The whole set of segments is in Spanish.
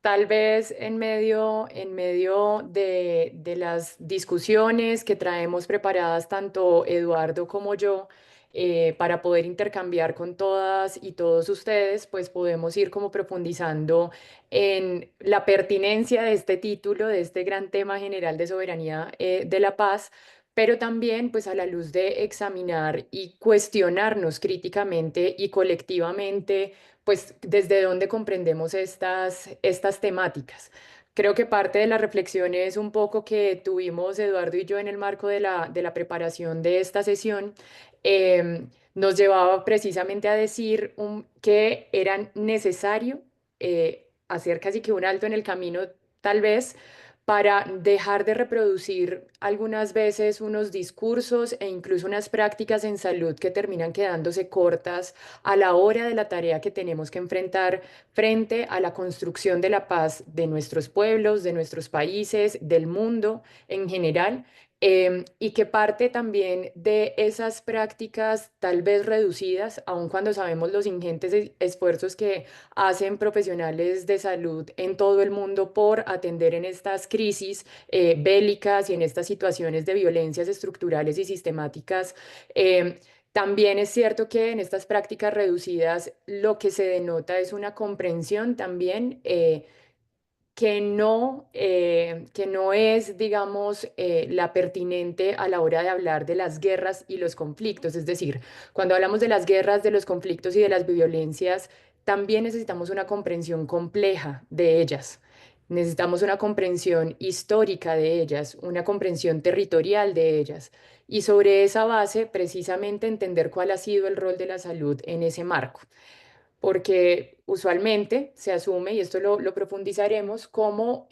Tal vez en medio de las discusiones que traemos preparadas tanto Eduardo como yo, para poder intercambiar con todas y todos ustedes, pues podemos ir como profundizando en la pertinencia de este título, de este gran tema general de soberanía, de la paz, pero también pues a la luz de examinar y cuestionarnos críticamente y colectivamente pues desde dónde comprendemos estas temáticas. Creo que parte de la reflexión es un poco que tuvimos Eduardo y yo en el marco de la preparación de esta sesión, nos llevaba precisamente a decir que era necesario hacer casi que un alto en el camino, tal vez, para dejar de reproducir algunas veces unos discursos e incluso unas prácticas en salud que terminan quedándose cortas a la hora de la tarea que tenemos que enfrentar frente a la construcción de la paz de nuestros pueblos, de nuestros países, del mundo en general. Y que parte también de esas prácticas tal vez reducidas, aun cuando sabemos los ingentes esfuerzos que hacen profesionales de salud en todo el mundo por atender en estas crisis bélicas y en estas situaciones de violencias estructurales y sistemáticas. También es cierto que en estas prácticas reducidas lo que se denota es una comprensión también, que no es, digamos, la pertinente a la hora de hablar de las guerras y los conflictos. Es decir, cuando hablamos de las guerras, de los conflictos y de las violencias, también necesitamos una comprensión compleja de ellas. Necesitamos una comprensión histórica de ellas, una comprensión territorial de ellas. Y sobre esa base, precisamente entender cuál ha sido el rol de la salud en ese marco, porque usualmente se asume, y esto lo profundizaremos, como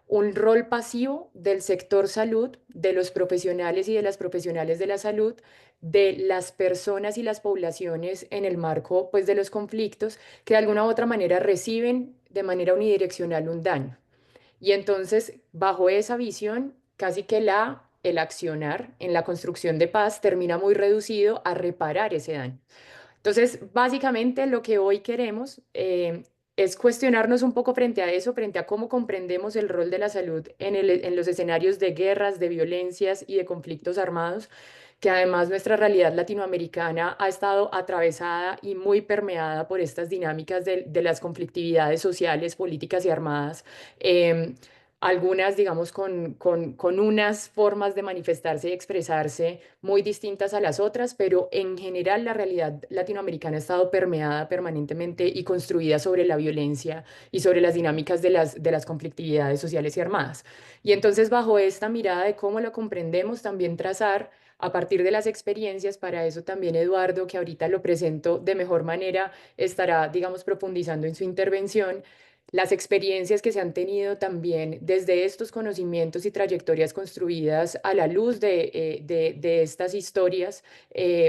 un rol pasivo del sector salud, de los profesionales y de las profesionales de la salud, de las personas y las poblaciones en el marco, pues, de los conflictos, que de alguna u otra manera reciben de manera unidireccional un daño. Y entonces, bajo esa visión, casi que el accionar en la construcción de paz termina muy reducido a reparar ese daño. Entonces, básicamente lo que hoy queremos es cuestionarnos un poco frente a eso, frente a cómo comprendemos el rol de la salud en los escenarios de guerras, de violencias y de conflictos armados, que además nuestra realidad latinoamericana ha estado atravesada y muy permeada por estas dinámicas de las conflictividades sociales, políticas y armadas. em, Algunas, digamos, con unas formas de manifestarse y expresarse muy distintas a las otras, pero en general la realidad latinoamericana ha estado permeada permanentemente y construida sobre la violencia y sobre las dinámicas de las conflictividades sociales y armadas. Y entonces, bajo esta mirada de cómo la comprendemos, también trazar a partir de las experiencias. Para eso también Eduardo, que ahorita lo presento de mejor manera, estará, digamos, profundizando en su intervención, las experiencias que se han tenido también desde estos conocimientos y trayectorias construidas a la luz de estas historias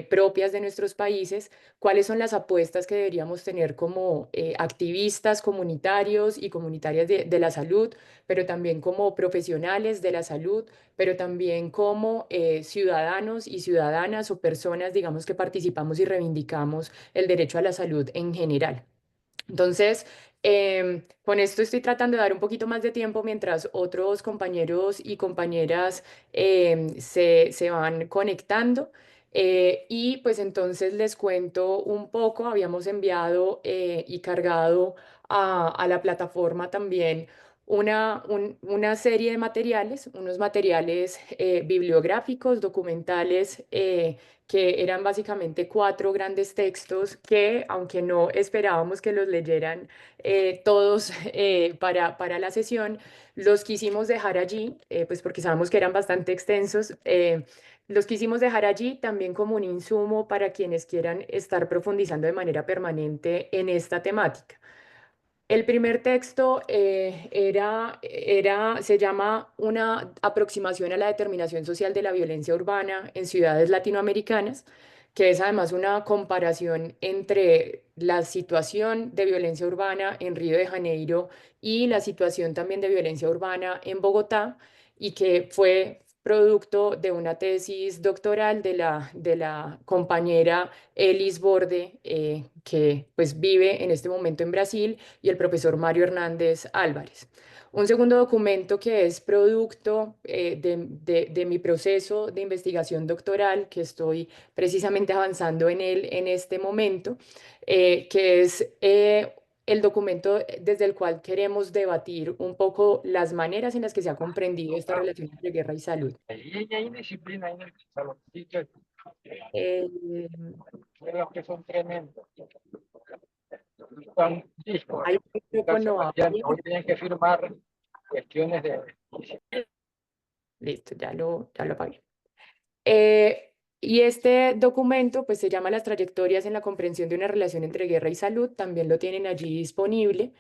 propias de nuestros países, cuáles son las apuestas que deberíamos tener como activistas comunitarios y comunitarias de la salud, pero también como profesionales de la salud, pero también como ciudadanos y ciudadanas o personas, digamos, que participamos y reivindicamos el derecho a la salud en general. Entonces, con esto estoy tratando de dar un poquito más de tiempo mientras otros compañeros y compañeras se van conectando. Y pues entonces les cuento un poco, habíamos enviado y cargado a la plataforma también una serie de materiales, unos materiales bibliográficos, documentales, que eran básicamente cuatro grandes textos que, aunque no esperábamos que los leyeran todos para la sesión, los quisimos dejar allí, pues porque sabemos que eran bastante extensos. Los quisimos dejar allí también como un insumo para quienes quieran estar profundizando de manera permanente en esta temática. El primer texto se llama Una aproximación a la determinación social de la violencia urbana en ciudades latinoamericanas, que es además una comparación entre la situación de violencia urbana en Río de Janeiro y la situación también de violencia urbana en Bogotá, y que fue producto de una tesis doctoral de la compañera Elis Borde, que pues vive en este momento en Brasil, y el profesor Mario Hernández Álvarez. Un segundo documento que es producto de mi proceso de investigación doctoral, que estoy precisamente avanzando en él en este momento, que es el documento desde el cual queremos debatir un poco las maneras en las que se ha comprendido esta relación entre guerra y salud. Y hay disciplina ahí en el salón. Sí, que Eh, los que son tremendos. Son discos. Hay un micrófono Hoy abierto. tienen que firmar cuestiones de... Listo, ya lo apagué. Y este documento pues se llama Las trayectorias en la comprensión de una relación entre guerra y salud, también lo tienen allí disponible.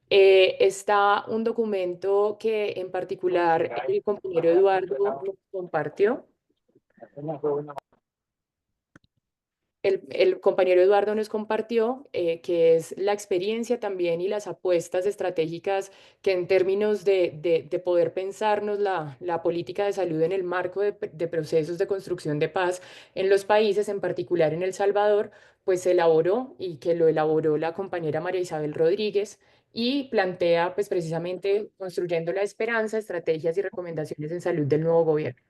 Está un documento que en particular el compañero Eduardo nos compartió. El compañero Eduardo nos compartió que es la experiencia también y las apuestas estratégicas que en términos de poder pensarnos la política de salud en el marco de procesos de construcción de paz en los países, en particular en El Salvador, pues se elaboró y que lo elaboró la compañera María Isabel Rodríguez y plantea pues precisamente construyendo la esperanza, estrategias y recomendaciones en salud del nuevo gobierno.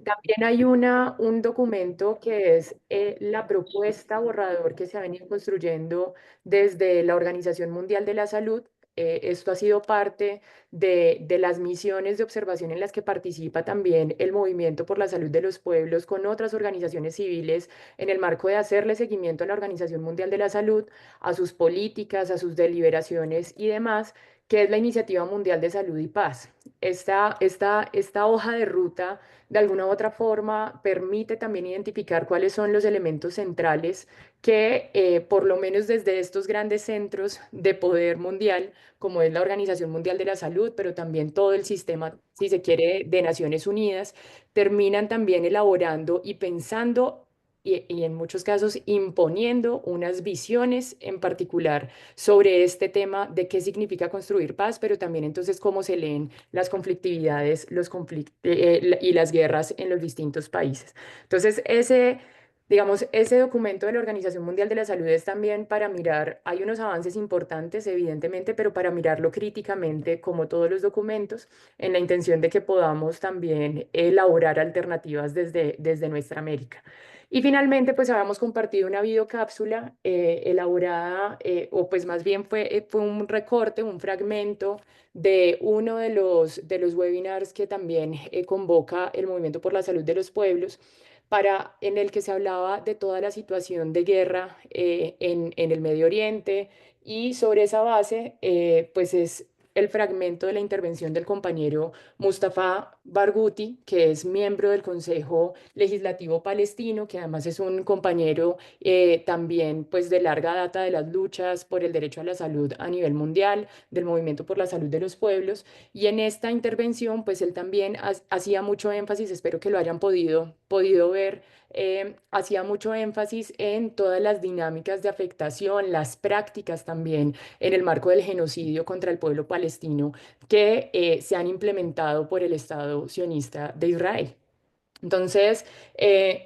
También hay un documento que es la propuesta borrador que se ha venido construyendo desde la Organización Mundial de la Salud. Esto ha sido parte de las misiones de observación en las que participa también el Movimiento por la Salud de los Pueblos con otras organizaciones civiles en el marco de hacerle seguimiento a la Organización Mundial de la Salud, a sus políticas, a sus deliberaciones y demás, que es la Iniciativa Mundial de Salud y Paz. Esta hoja de ruta de alguna u otra forma permite también identificar cuáles son los elementos centrales que, por lo menos desde estos grandes centros de poder mundial, como es la Organización Mundial de la Salud, pero también todo el sistema, si se quiere, de Naciones Unidas, terminan también elaborando y pensando y en muchos casos imponiendo unas visiones en particular sobre este tema de qué significa construir paz, pero también entonces cómo se leen las conflictividades y las guerras en los distintos países. Entonces, digamos, ese documento de la Organización Mundial de la Salud es también para mirar, hay unos avances importantes, evidentemente, pero para mirarlo críticamente, como todos los documentos, en la intención de que podamos también elaborar alternativas desde nuestra América. Y finalmente, pues habíamos compartido una videocápsula elaborada, o pues más bien fue un recorte, un fragmento de uno de los webinars que también convoca el Movimiento por la Salud de los Pueblos, en el que se hablaba de toda la situación de guerra en el Medio Oriente, y sobre esa base, pues es el fragmento de la intervención del compañero Mustafa Barghouti, que es miembro del Consejo Legislativo Palestino, que además es un compañero también pues de larga data de las luchas por el derecho a la salud a nivel mundial, del movimiento por la salud de los pueblos. Y en esta intervención pues él también hacía mucho énfasis, espero que lo hayan podido ver, hacía mucho énfasis en todas las dinámicas de afectación, las prácticas también en el marco del genocidio contra el pueblo palestino que se han implementado por el Estado sionista de Israel. Entonces,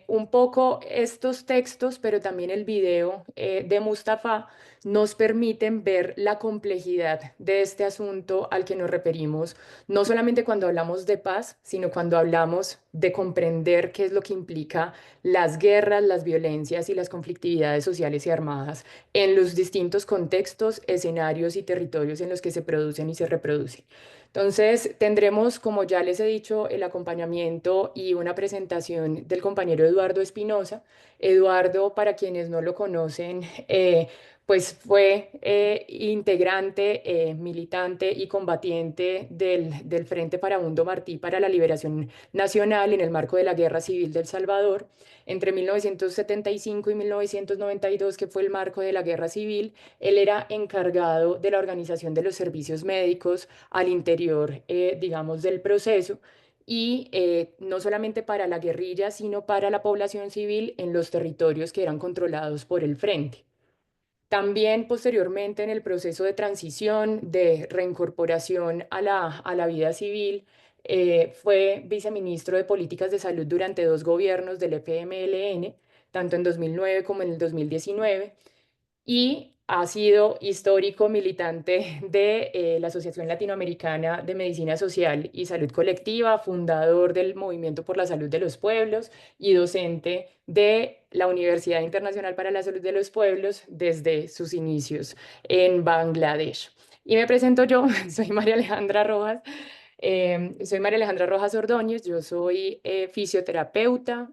un poco estos textos, pero también el video de Mustafa nos permiten ver la complejidad de este asunto al que nos referimos, no solamente cuando hablamos de paz, sino cuando hablamos de comprender qué es lo que implica las guerras, las violencias y las conflictividades sociales y armadas en los distintos contextos, escenarios y territorios en los que se producen y se reproducen. Entonces, tendremos, como ya les he dicho, el acompañamiento y una presentación del compañero Eduardo Espinosa. Eduardo, para quienes no lo conocen, pues fue integrante, militante y combatiente del Frente Farabundo Martí para la Liberación Nacional en el marco de la Guerra Civil del Salvador entre 1975 y 1992, que fue el marco de la Guerra Civil. Él era encargado de la organización de los servicios médicos al interior, digamos, del proceso, y no solamente para la guerrilla, sino para la población civil en los territorios que eran controlados por el frente. También posteriormente en el proceso de transición, de reincorporación a la vida civil, Fue viceministro de Políticas de Salud durante dos gobiernos del FMLN, tanto en 2009 como en el 2019, y ha sido histórico militante de la Asociación Latinoamericana de Medicina Social y Salud Colectiva, fundador del Movimiento por la Salud de los Pueblos y docente de la Universidad Internacional para la Salud de los Pueblos desde sus inicios en Bangladesh. Y me presento yo, soy María Alejandra Rojas. Soy María Alejandra Rojas Ordóñez, yo soy fisioterapeuta,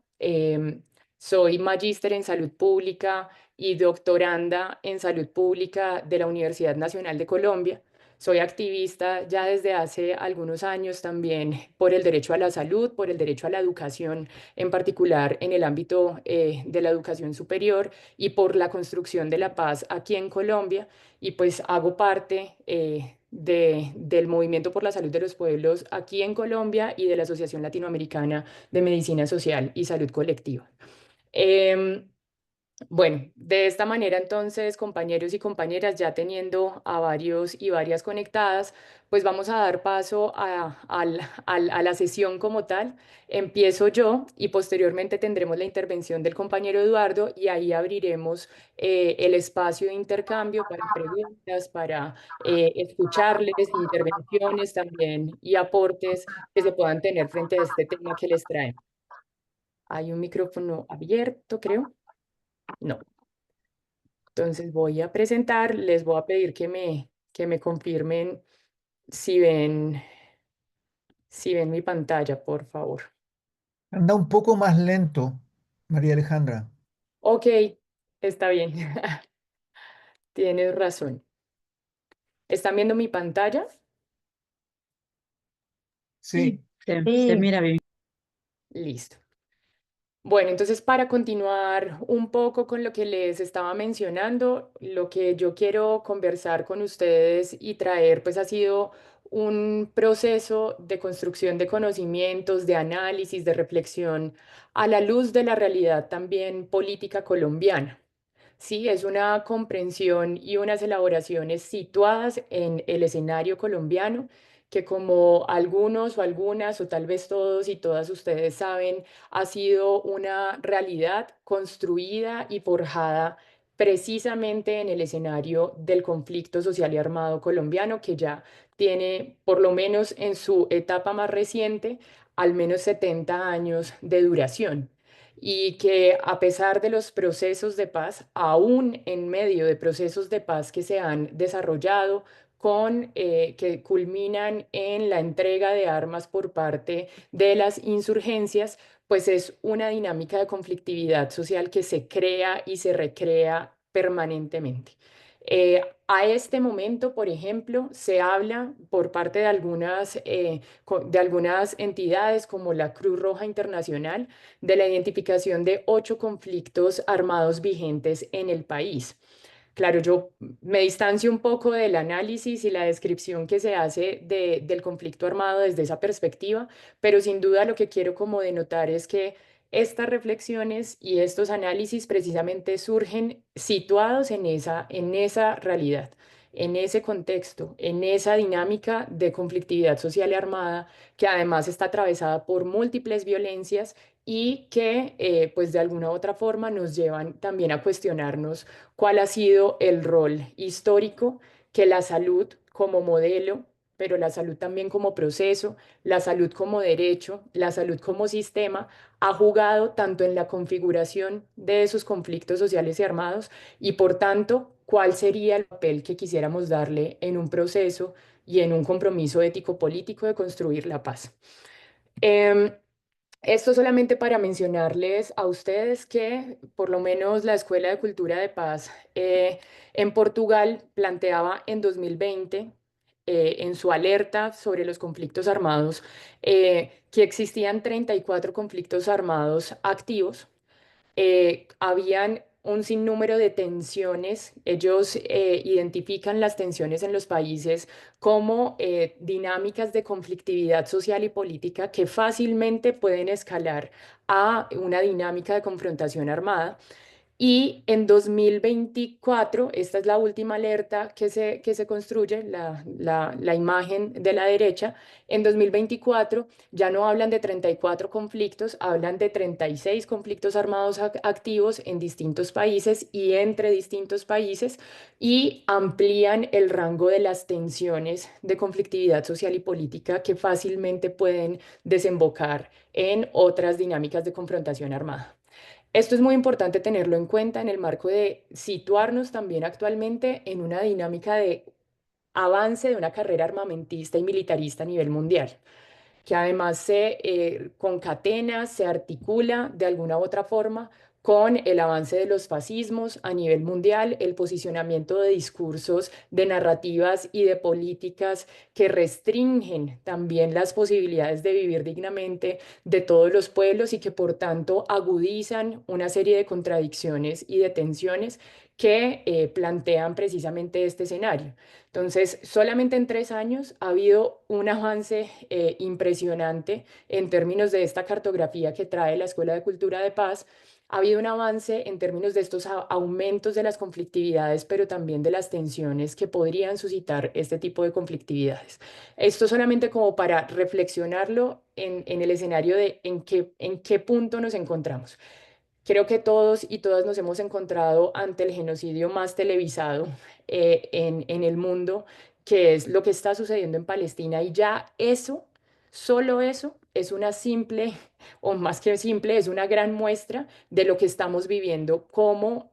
soy magíster en salud pública y doctoranda en salud pública de la Universidad Nacional de Colombia. Soy activista ya desde hace algunos años también por el derecho a la salud, por el derecho a la educación, en particular en el ámbito de la educación superior y por la construcción de la paz aquí en Colombia. Y pues hago parte del Movimiento por la Salud de los Pueblos aquí en Colombia y de la Asociación Latinoamericana de Medicina Social y Salud Colectiva. Em, bueno, de esta manera entonces, compañeros y compañeras, ya teniendo a varios y varias conectadas, pues vamos a dar paso a la sesión como tal. Empiezo yo y posteriormente tendremos la intervención del compañero Eduardo y ahí abriremos el espacio de intercambio para preguntas, para escucharles, intervenciones también y aportes que se puedan tener frente a este tema que les traemos. Hay un micrófono abierto, creo. No. Entonces voy a presentar, les voy a pedir que me confirmen si si ven mi pantalla, por favor. Anda un poco más lento, María Alejandra. Ok, está bien. Tienes razón. ¿Están viendo mi pantalla? Sí, Se mira bien. Listo. Bueno, entonces para continuar un poco con lo que les estaba mencionando, lo que yo quiero conversar con ustedes y traer pues ha sido un proceso de construcción de conocimientos, de análisis, de reflexión a la luz de la realidad también política colombiana. Sí, es una comprensión y unas elaboraciones situadas en el escenario colombiano que como algunos o algunas o tal vez todos y todas ustedes saben, ha sido una realidad construida y forjada precisamente en el escenario del conflicto social y armado colombiano que ya tiene, por lo menos en su etapa más reciente, al menos 70 años de duración y que a pesar de los procesos de paz, aún en medio de procesos de paz que se han desarrollado, que culminan en la entrega de armas por parte de las insurgencias, pues es una dinámica de conflictividad social que se crea y se recrea permanentemente. A este momento, por ejemplo, se habla por parte de algunas entidades como la Cruz Roja Internacional de la identificación de 8 conflictos armados vigentes en el país. Claro, yo me distancio un poco del análisis y la descripción que se hace del conflicto armado desde esa perspectiva, pero sin duda lo que quiero como denotar es que estas reflexiones y estos análisis precisamente surgen situados en esa realidad, en ese contexto, en esa dinámica de conflictividad social y armada que además está atravesada por múltiples violencias y que pues de alguna u otra forma nos llevan también a cuestionarnos cuál ha sido el rol histórico que la salud como modelo, pero la salud también como proceso, la salud como derecho, la salud como sistema, ha jugado tanto en la configuración de esos conflictos sociales y armados y por tanto, cuál sería el papel que quisiéramos darle en un proceso y en un compromiso ético-político de construir la paz. Em, Esto solamente para mencionarles a ustedes que por lo menos la Escuela de Cultura de Paz en Portugal planteaba en 2020 en su alerta sobre los conflictos armados que existían 34 conflictos armados activos. Habían un sinnúmero de tensiones. Ellos identifican las tensiones en los países como dinámicas de conflictividad social y política que fácilmente pueden escalar a una dinámica de confrontación armada Y en 2024, esta es la última alerta que se construye, la imagen de la derecha, en 2024 ya no hablan de 34 conflictos, hablan de 36 conflictos armados activos en distintos países y entre distintos países y amplían el rango de las tensiones de conflictividad social y política que fácilmente pueden desembocar en otras dinámicas de confrontación armada. Esto es muy importante tenerlo en cuenta en el marco de situarnos también actualmente en una dinámica de avance de una carrera armamentista y militarista a nivel mundial que además se concatena, se articula de alguna u otra forma con el avance de los fascismos a nivel mundial, el posicionamiento de discursos, de narrativas y de políticas que restringen también las posibilidades de vivir dignamente de todos los pueblos y que por tanto agudizan una serie de contradicciones y de tensiones que plantean precisamente este escenario. Entonces, solamente en 3 años ha habido un avance impresionante en términos de esta cartografía que trae la Escuela de Cultura de Paz. Ha habido un avance en términos de estos aumentos de las conflictividades, pero también de las tensiones que podrían suscitar este tipo de conflictividades. Esto solamente como para reflexionarlo en el escenario de en qué punto nos encontramos. Creo que todos y todas nos hemos encontrado ante el genocidio más televisado en el mundo, que es lo que está sucediendo en Palestina. Y ya eso, solo eso, es una simple, o más que simple, es una gran muestra de lo que estamos viviendo como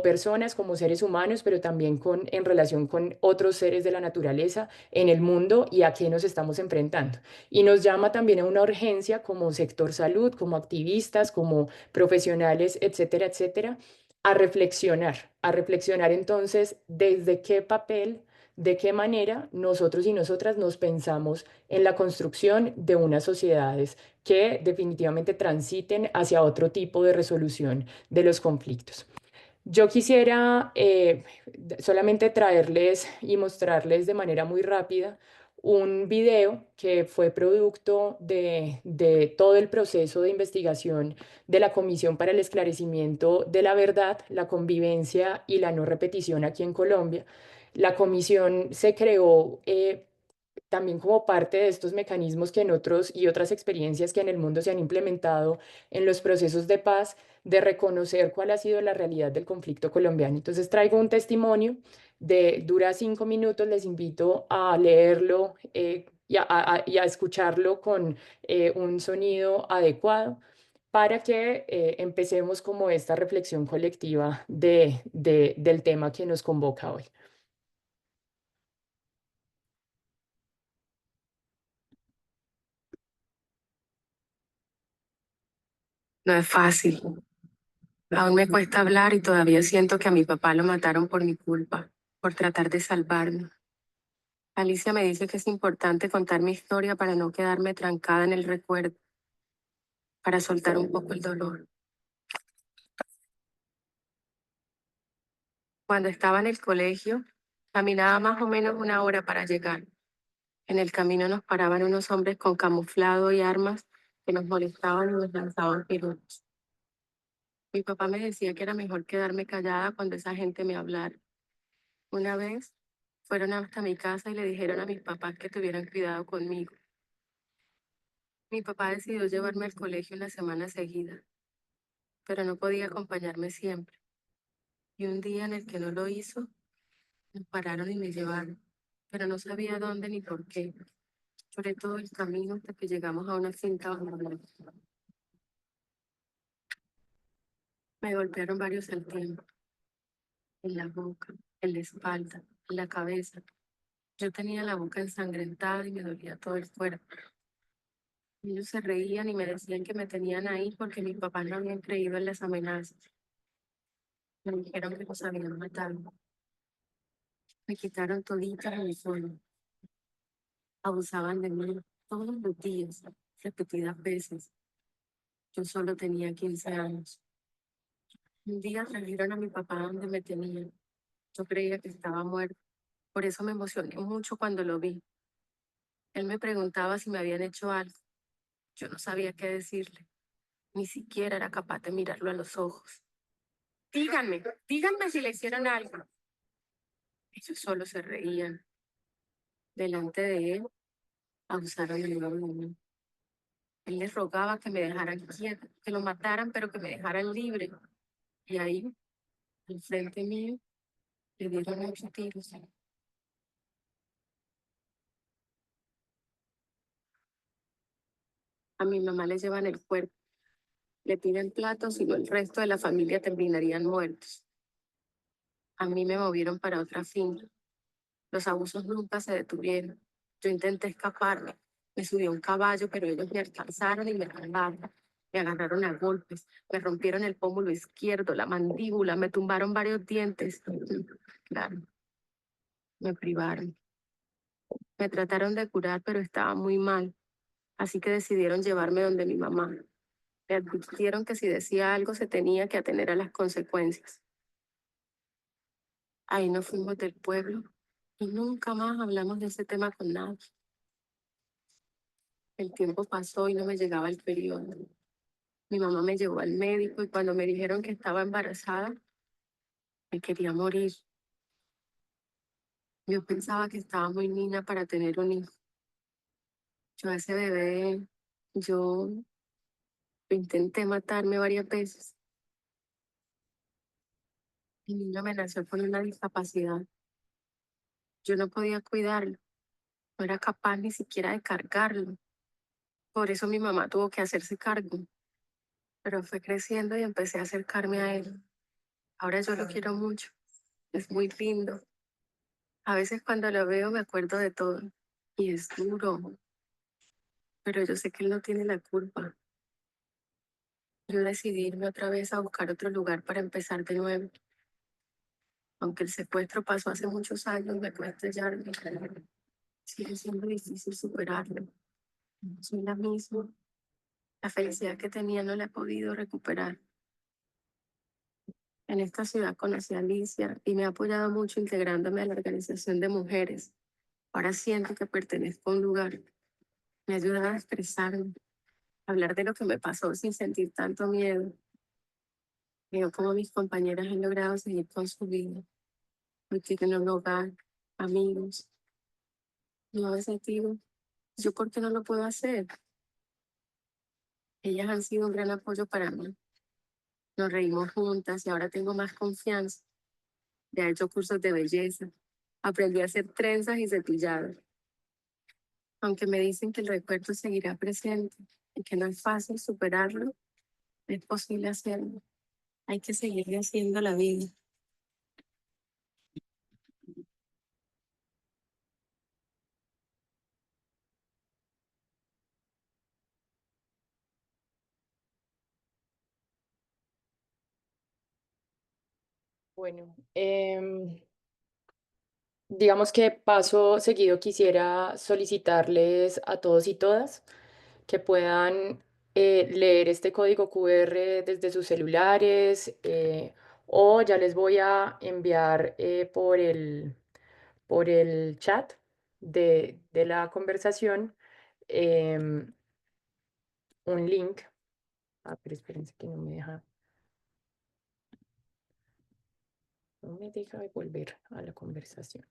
personas, como seres humanos, pero también en relación con otros seres de la naturaleza en el mundo y a qué nos estamos enfrentando. Y nos llama también a una urgencia como sector salud, como activistas, como profesionales, etcétera, etcétera, a reflexionar entonces desde qué papel, de qué manera nosotros y nosotras nos pensamos en la construcción de unas sociedades que definitivamente transiten hacia otro tipo de resolución de los conflictos. Yo quisiera solamente traerles y mostrarles de manera muy rápida un video que fue producto de todo el proceso de investigación de la Comisión para el Esclarecimiento de la Verdad, la Convivencia y la No Repetición aquí en Colombia. La comisión se creó también como parte de estos mecanismos que en otros y otras experiencias que en el mundo se han implementado en los procesos de paz, de reconocer cuál ha sido la realidad del conflicto colombiano. Entonces traigo un testimonio dura 5 minutos, les invito a leerlo y a escucharlo con un sonido adecuado para que empecemos como esta reflexión colectiva del tema que nos convoca hoy. No es fácil. Aún me cuesta hablar y todavía siento que a mi papá lo mataron por mi culpa, por tratar de salvarme. Alicia me dice que es importante contar mi historia para no quedarme trancada en el recuerdo, para soltar un poco el dolor. Cuando estaba en el colegio, caminaba más o menos 1 hora para llegar. En el camino nos paraban unos hombres con camuflado y armas que nos molestaban y nos lanzaban pirotos. Mi papá me decía que era mejor quedarme callada cuando esa gente me hablara. Una vez fueron hasta mi casa y le dijeron a mis papás que tuvieran cuidado conmigo. Mi papá decidió llevarme al colegio una semana seguida, pero no podía acompañarme siempre. Y un día en el que no lo hizo, me pararon y me llevaron, pero no sabía dónde ni por qué. Lloré todo el camino hasta que llegamos a una finca abandonada. Me golpearon varios al tiempo, en la boca, en la espalda, en la cabeza. Yo tenía la boca ensangrentada y me dolía todo el cuerpo. Ellos se reían y me decían que me tenían ahí porque mis papás no habían creído en las amenazas. Me dijeron que los habían matado. Me quitaron toditas mi sueño. Abusaban de mí todos los días, repetidas veces. Yo solo tenía 15 años. Un día trajeron a mi papá donde me tenían. Yo creía que estaba muerto. Por eso me emocioné mucho cuando lo vi. Él me preguntaba si me habían hecho algo. Yo no sabía qué decirle. Ni siquiera era capaz de mirarlo a los ojos. díganme si le hicieron algo. Ellos solo se reían. Delante de él, abusaron de mi mamá. Él les rogaba que me dejaran quieta, que lo mataran, pero que me dejaran libre. Y ahí, al frente mío, le dieron 8 tiros. A mi mamá le llevan el cuerpo, le piden platos y el resto de la familia terminarían muertos. A mí me movieron para otra finca. Los abusos nunca se detuvieron. Yo intenté escaparme. Me subí a un caballo, pero ellos me alcanzaron y me tumbaron. Me agarraron a golpes, me rompieron el pómulo izquierdo, la mandíbula, me tumbaron varios dientes. Claro, me privaron. Me trataron de curar, pero estaba muy mal, así que decidieron llevarme donde mi mamá. Me advirtieron que si decía algo se tenía que atener a las consecuencias. Ahí nos fuimos del pueblo y nunca más hablamos de ese tema con nadie. El tiempo pasó y no me llegaba el periodo. Mi mamá me llevó al médico y cuando me dijeron que estaba embarazada, me quería morir. Yo pensaba que estaba muy niña para tener un hijo. Yo a ese bebé, yo intenté matarme varias veces. Mi niño me nació con una discapacidad. Yo no podía cuidarlo, no era capaz ni siquiera de cargarlo. Por eso mi mamá tuvo que hacerse cargo. Pero fue creciendo y empecé a acercarme a él. Ahora yo lo quiero mucho. Es muy lindo. A veces cuando lo veo me acuerdo de todo. Y es duro, pero yo sé que él no tiene la culpa. Yo decidí irme otra vez a buscar otro lugar para empezar de nuevo. Aunque el secuestro pasó hace muchos años, me cuesta ya. Sigue siendo difícil superarlo. No soy la misma. La felicidad que tenía no la he podido recuperar. En esta ciudad conocí a Alicia y me ha apoyado mucho integrándome a la organización de mujeres. Ahora siento que pertenezco a un lugar. Me ayuda a expresarme, a hablar de lo que me pasó sin sentir tanto miedo. Veo cómo mis compañeras han logrado seguir con su vida. Hoy tienen un hogar, amigos. Y a veces digo, ¿yo por qué no lo puedo hacer? Ellas han sido un gran apoyo para mí. Nos reímos juntas y ahora tengo más confianza. Ya he hecho cursos de belleza. Aprendí a hacer trenzas y cepillado. Aunque me dicen que el recuerdo seguirá presente y que no es fácil superarlo, es posible hacerlo. Hay que seguir haciendo la vida. Bueno, digamos que paso seguido quisiera solicitarles a todos y todas que puedan leer este código QR desde sus celulares, o ya les voy a enviar por el chat de la conversación em, un link. Ah, pero espérense que no me deja volver a la conversación.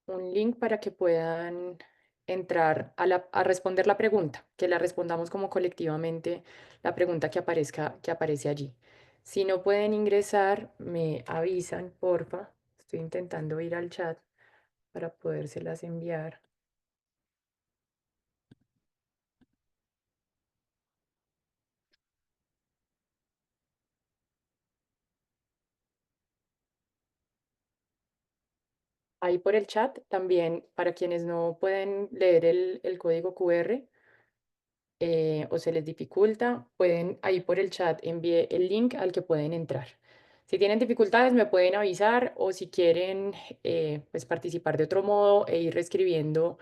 Un link para que puedan entrar a responder la pregunta, que la respondamos como colectivamente la pregunta que aparece allí. Si no pueden ingresar, me avisan, porfa. Estoy intentando ir al chat para podérselas enviar. Ahí por el chat también, para quienes no pueden leer el código QR, o se les dificulta, pueden ahí por el chat envié el link al que pueden entrar. Si tienen dificultades me pueden avisar, o si quieren pues participar de otro modo e ir reescribiendo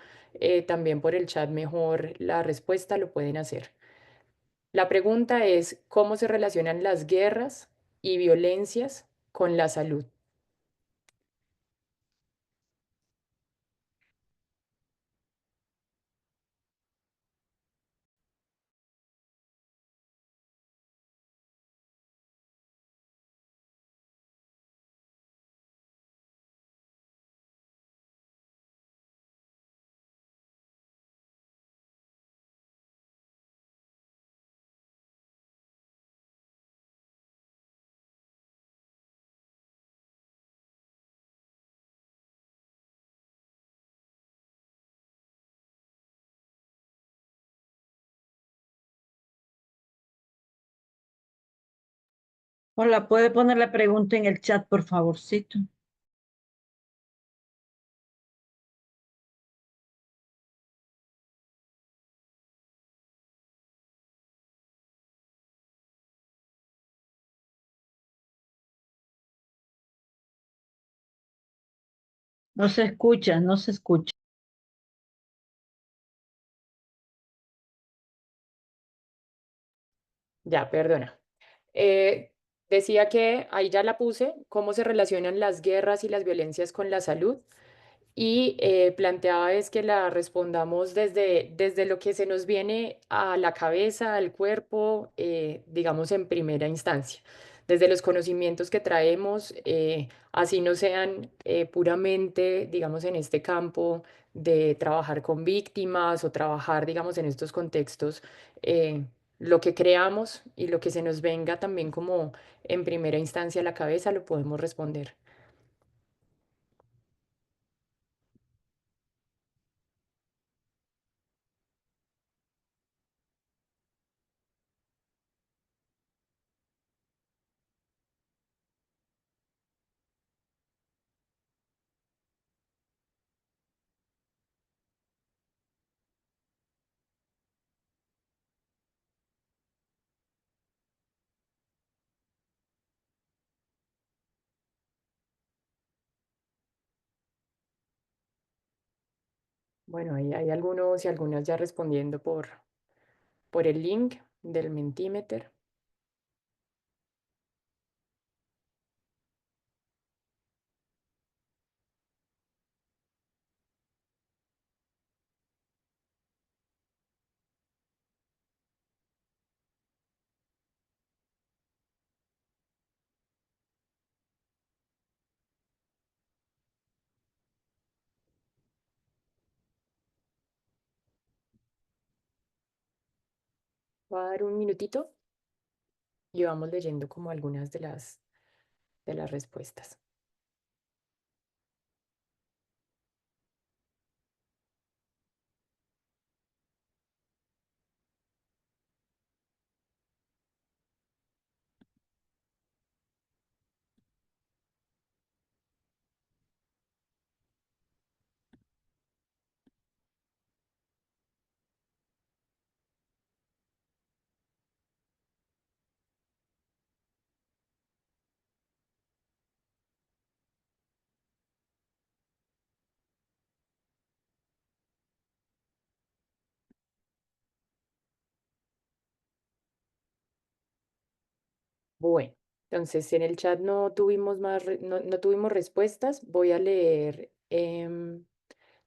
también por el chat mejor la respuesta, lo pueden hacer. La pregunta es, ¿cómo se relacionan las guerras y violencias con la salud? Hola, ¿puede poner la pregunta en el chat, por favorcito? No se escucha, no se escucha. Ya, perdona. Eh, Decía que ahí ya la puse, cómo se relacionan las guerras y las violencias con la salud. Y planteaba es que la respondamos desde lo que se nos viene a la cabeza, al cuerpo, digamos en primera instancia, desde los conocimientos que traemos, así no sean puramente, digamos, en este campo de trabajar con víctimas o trabajar, digamos, en estos contextos, lo que creamos y lo que se nos venga también como en primera instancia a la cabeza, lo podemos responder. Bueno, ahí hay algunos y algunas ya respondiendo por el link del Mentimeter. Voy a dar un minutito y vamos leyendo como algunas de las respuestas. Bueno, entonces en el chat no tuvimos no tuvimos respuestas. Voy a leer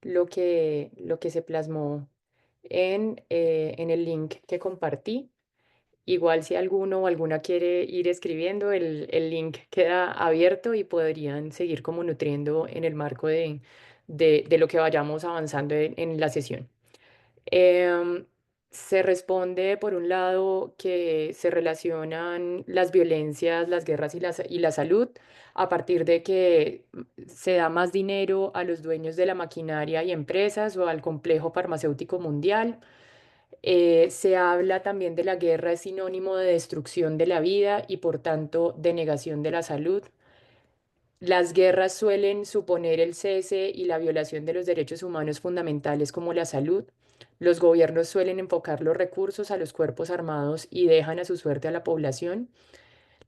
lo que se plasmó en el link que compartí. Igual si alguno o alguna quiere ir escribiendo, el link queda abierto y podrían seguir como nutriendo en el marco de lo que vayamos avanzando en la sesión. Em, Se responde, por un lado, que se relacionan las violencias, las guerras y la salud a partir de que se da más dinero a los dueños de la maquinaria y empresas o al complejo farmacéutico mundial. Se habla también de la guerra es sinónimo de destrucción de la vida y por tanto de negación de la salud. Las guerras suelen suponer el cese y la violación de los derechos humanos fundamentales como la salud. Los gobiernos suelen enfocar los recursos a los cuerpos armados y dejan a su suerte a la población.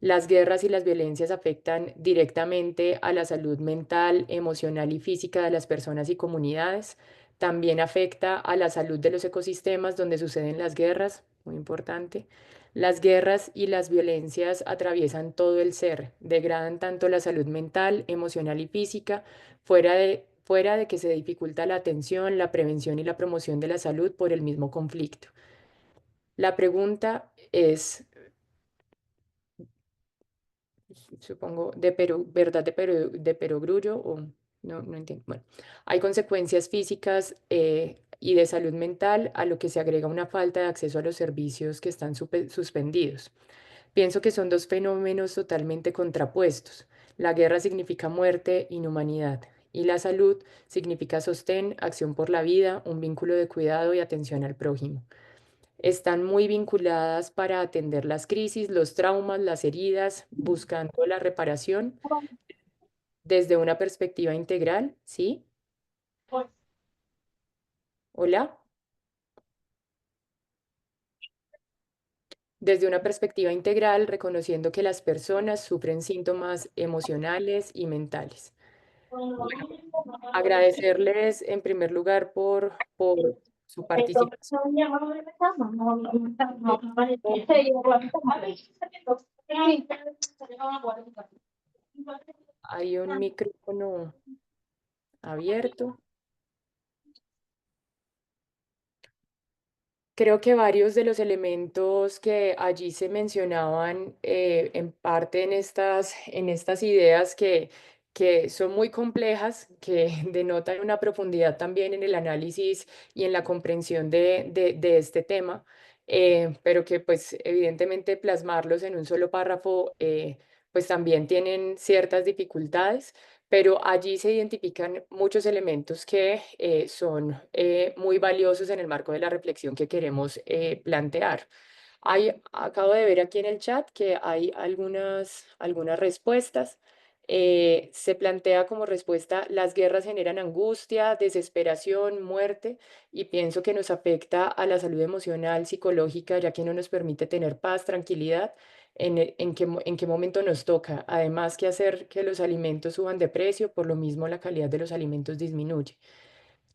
Las guerras y las violencias afectan directamente a la salud mental, emocional y física de las personas y comunidades. También afecta a la salud de los ecosistemas donde suceden las guerras, muy importante. Las guerras y las violencias atraviesan todo el ser, degradan tanto la salud mental, emocional y física, fuera de que se dificulta la atención, la prevención y la promoción de la salud por el mismo conflicto. La pregunta es, supongo, ¿verdad de perogrullo? O no entiendo. Bueno, hay consecuencias físicas y de salud mental a lo que se agrega una falta de acceso a los servicios que están suspendidos. Pienso que son dos fenómenos totalmente contrapuestos. La guerra significa muerte, inhumanidad, y la salud significa sostén, acción por la vida, un vínculo de cuidado y atención al prójimo. están muy vinculadas para atender las crisis, los traumas, las heridas, buscando la reparación desde una perspectiva integral, ¿sí? Hola. Desde una perspectiva integral, reconociendo que las personas sufren síntomas emocionales y mentales. Bueno, agradecerles en primer lugar por su participación. Hay un micrófono abierto. Creo que varios de los elementos que allí se mencionaban en parte en estas ideas que son muy complejas, que denotan una profundidad también en el análisis y en la comprensión de este tema, pero que pues evidentemente plasmarlos en un solo párrafo pues también tienen ciertas dificultades, pero allí se identifican muchos elementos que son muy valiosos en el marco de la reflexión que queremos plantear. Acabo de ver aquí en el chat que hay algunas respuestas. Se plantea como respuesta: las guerras generan angustia, desesperación, muerte, y pienso que nos afecta a la salud emocional, psicológica, ya que no nos permite tener paz, tranquilidad. En qué momento nos toca. Además, que hacer que los alimentos suban de precio, por lo mismo la calidad de los alimentos disminuye.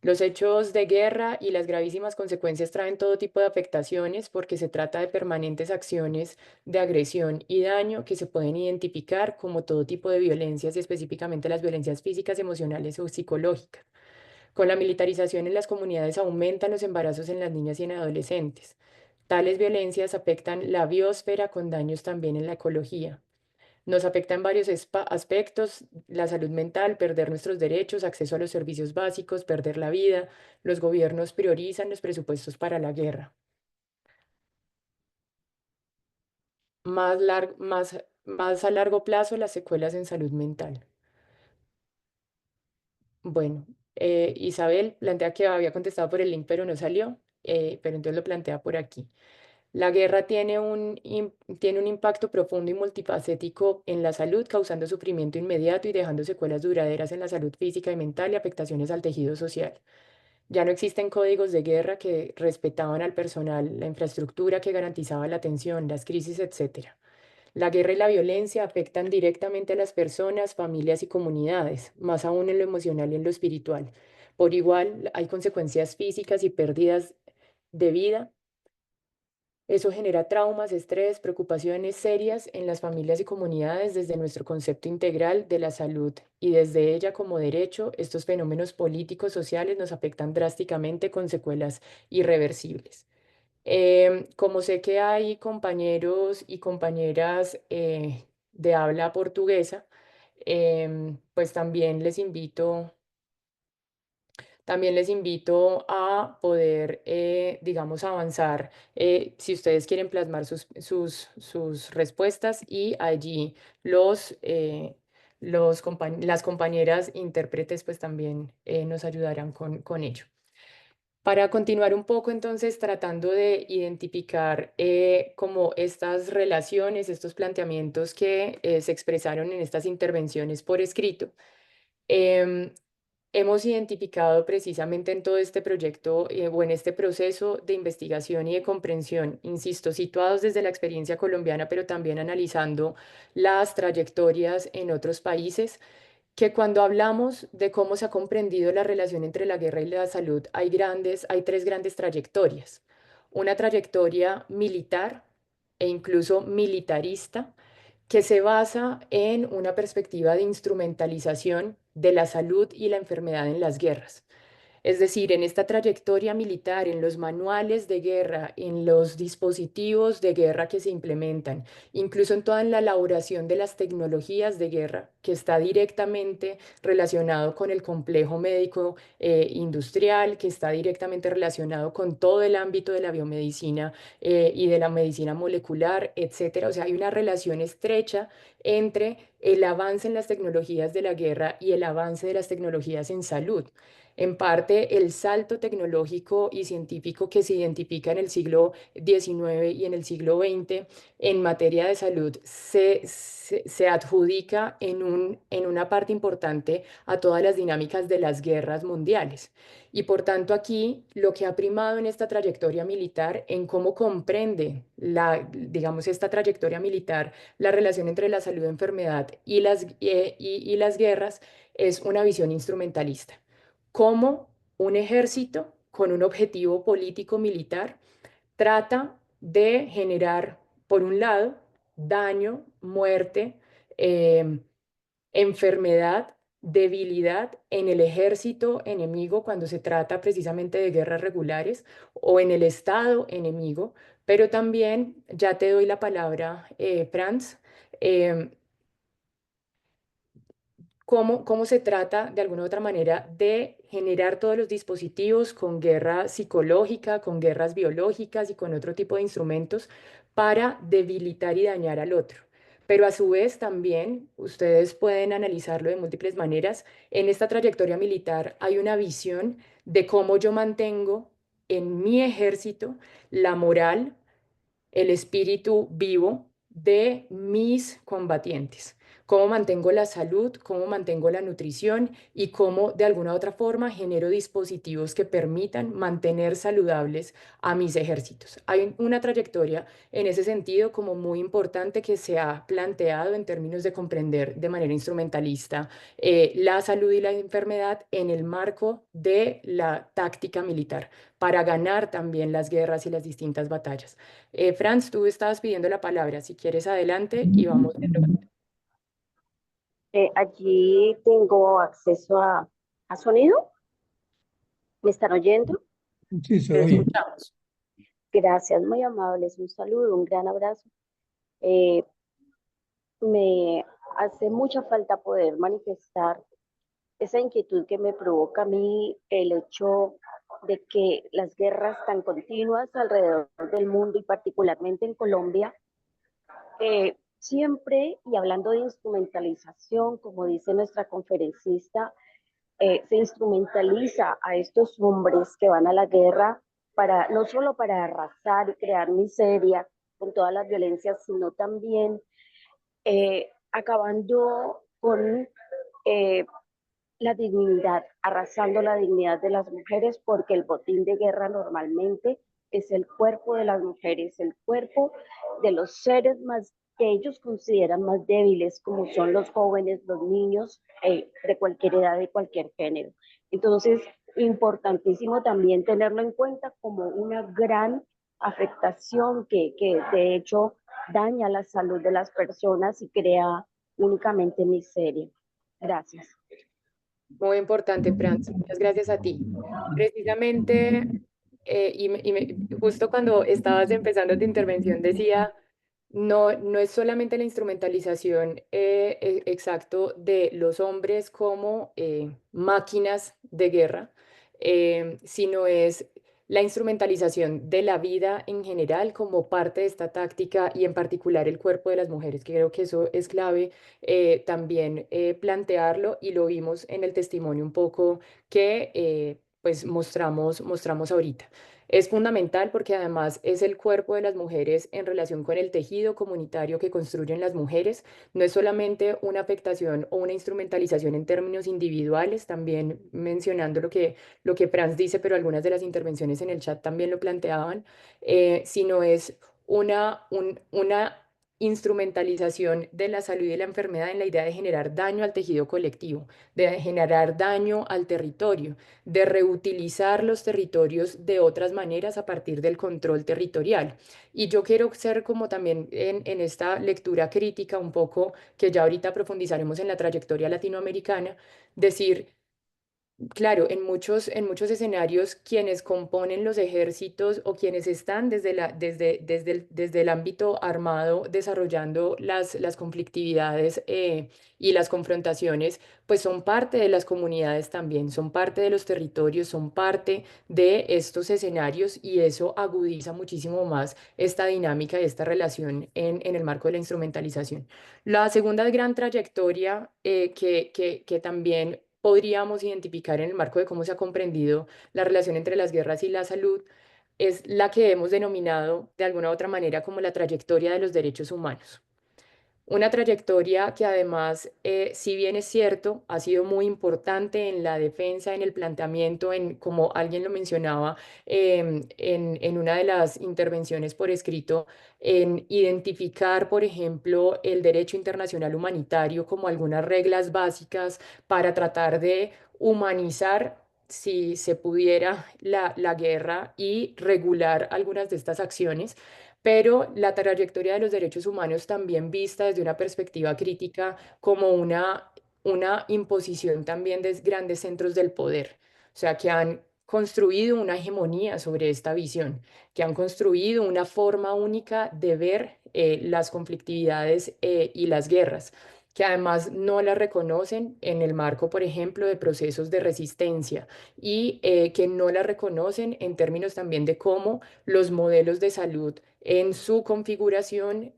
Los hechos de guerra y las gravísimas consecuencias traen todo tipo de afectaciones porque se trata de permanentes acciones de agresión y daño que se pueden identificar como todo tipo de violencias, y específicamente las violencias físicas, emocionales o psicológicas. Con la militarización en las comunidades aumentan los embarazos en las niñas y en adolescentes. Tales violencias afectan la biosfera con daños también en la ecología. Nos afecta en varios aspectos: la salud mental, perder nuestros derechos, acceso a los servicios básicos, perder la vida. Los gobiernos priorizan los presupuestos para la guerra. Más a largo plazo, las secuelas en salud mental. Bueno, Isabel plantea que había contestado por el link, pero no salió, pero entonces lo plantea por aquí. La guerra tiene un impacto profundo y multifacético en la salud, causando sufrimiento inmediato y dejando secuelas duraderas en la salud física y mental y afectaciones al tejido social. Ya no existen códigos de guerra que respetaban al personal, la infraestructura que garantizaba la atención, las crisis, etc. La guerra y la violencia afectan directamente a las personas, familias y comunidades, más aún en lo emocional y en lo espiritual. Por igual, hay consecuencias físicas y pérdidas de vida. Eso genera traumas, estrés, preocupaciones serias en las familias y comunidades. Desde nuestro concepto integral de la salud y desde ella como derecho, estos fenómenos políticos sociales nos afectan drásticamente con secuelas irreversibles. Como sé que hay compañeros y compañeras de habla portuguesa, pues también les invito a poder, digamos, avanzar, si ustedes quieren plasmar sus respuestas, y allí las compañeras intérpretes pues también nos ayudarán con ello. Para continuar un poco, entonces, tratando de identificar como estas relaciones, estos planteamientos que se expresaron en estas intervenciones por escrito. em, Hemos identificado precisamente en todo este proyecto o en este proceso de investigación y de comprensión, insisto, situados desde la experiencia colombiana, pero también analizando las trayectorias en otros países, que cuando hablamos de cómo se ha comprendido la relación entre la guerra y la salud, hay tres grandes trayectorias. Una trayectoria militar e incluso militarista, que se basa en una perspectiva de instrumentalización de la salud y la enfermedad en las guerras. Es decir, en esta trayectoria militar, en los manuales de guerra, en los dispositivos de guerra que se implementan, incluso en toda la elaboración de las tecnologías de guerra, que está directamente relacionado con el complejo médico industrial, que está directamente relacionado con todo el ámbito de la biomedicina y de la medicina molecular, etcétera. O sea, hay una relación estrecha entre el avance en las tecnologías de la guerra y el avance de las tecnologías en salud. En parte, el salto tecnológico y científico que se identifica en el siglo XIX y en el siglo XX en materia de salud se adjudica en una parte importante a todas las dinámicas de las guerras mundiales. Y por tanto aquí lo que ha primado en esta trayectoria militar, en cómo comprende digamos, esta trayectoria militar, la relación entre la salud, enfermedad y las guerras, es una visión instrumentalista. Cómo un ejército con un objetivo político militar trata de generar, por un lado, daño, muerte, eh, enfermedad, debilidad en el ejército enemigo cuando se trata precisamente de guerras regulares o en el estado enemigo, pero también, ya te doy la palabra, Franz, em, cómo se trata de alguna u otra manera de generar todos los dispositivos con guerra psicológica, con guerras biológicas y con otro tipo de instrumentos para debilitar y dañar al otro. Pero a su vez también ustedes pueden analizarlo de múltiples maneras. En esta trayectoria militar hay una visión de cómo yo mantengo en mi ejército la moral, el espíritu vivo de mis combatientes. Cómo mantengo la salud, cómo mantengo la nutrición y cómo de alguna u otra forma genero dispositivos que permitan mantener saludables a mis ejércitos. Hay una trayectoria en ese sentido como muy importante que se ha planteado en términos de comprender de manera instrumentalista la salud y la enfermedad en el marco de la táctica militar para ganar también las guerras y las distintas batallas. Franz, tú estabas pidiendo la palabra. Si quieres, adelante y vamos viendo. Allí tengo acceso a sonido. ¿Me están oyendo? Sí, se Te oye. escuchamos. Gracias, muy amables. Un saludo, un gran abrazo. Eh, Me hace mucha falta poder manifestar esa inquietud que me provoca a mí el hecho de que las guerras tan continuas alrededor del mundo y particularmente en Colombia, siempre, y hablando de instrumentalización, como dice nuestra conferencista, se instrumentaliza a estos hombres que van a la guerra para no solo para arrasar y crear miseria con todas las violencias, sino también acabando con eh, la dignidad, arrasando la dignidad de las mujeres, porque el botín de guerra normalmente es el cuerpo de las mujeres, el cuerpo de los seres más que ellos consideran más débiles, como son los jóvenes, los niños, de cualquier edad, de cualquier género. Entonces, importantísimo también tenerlo en cuenta como una gran afectación que de hecho daña la salud de las personas y crea únicamente miseria. Gracias. Muy importante, Franz. Muchas gracias a ti. Precisamente, justo cuando estabas empezando tu intervención decía, no es solamente la instrumentalización exacto de los hombres como máquinas de guerra, sino es la instrumentalización de la vida en general como parte de esta táctica y en particular el cuerpo de las mujeres, que creo que eso es clave también plantearlo y lo vimos en el testimonio un poco que pues mostramos ahorita. Es fundamental porque además es el cuerpo de las mujeres en relación con el tejido comunitario que construyen las mujeres. No es solamente una afectación o una instrumentalización en términos individuales, también mencionando lo que Franz dice, pero algunas de las intervenciones en el chat también lo planteaban, sino es una instrumentalización de la salud y la enfermedad en la idea de generar daño al tejido colectivo, de generar daño al territorio, de reutilizar los territorios de otras maneras a partir del control territorial. Y yo quiero ser como también en esta lectura crítica un poco, que ya ahorita profundizaremos en la trayectoria latinoamericana, decir, Claro, en muchos escenarios quienes componen los ejércitos o quienes están desde el ámbito armado desarrollando las conflictividades y las confrontaciones, pues son parte de las comunidades también, son parte de los territorios, son parte de estos escenarios y eso agudiza muchísimo más esta dinámica y esta relación en el marco de la instrumentalización. La segunda gran trayectoria que también podríamos identificar en el marco de cómo se ha comprendido la relación entre las guerras y la salud es la que hemos denominado de alguna u otra manera como la trayectoria de los derechos humanos. Una trayectoria que además, si bien es cierto, ha sido muy importante en la defensa, en el planteamiento, en, como alguien lo mencionaba en una de las intervenciones por escrito, en identificar, por ejemplo, el derecho internacional humanitario como algunas reglas básicas para tratar de humanizar, si se pudiera, la guerra y regular algunas de estas acciones, pero la trayectoria de los derechos humanos también vista desde una perspectiva crítica como una imposición también de grandes centros del poder, o sea, que han construido una hegemonía sobre esta visión, que han construido una forma única de ver las conflictividades y las guerras, que además no las reconocen en el marco, por ejemplo, de procesos de resistencia y que no las reconocen en términos también de cómo los modelos de salud en su configuración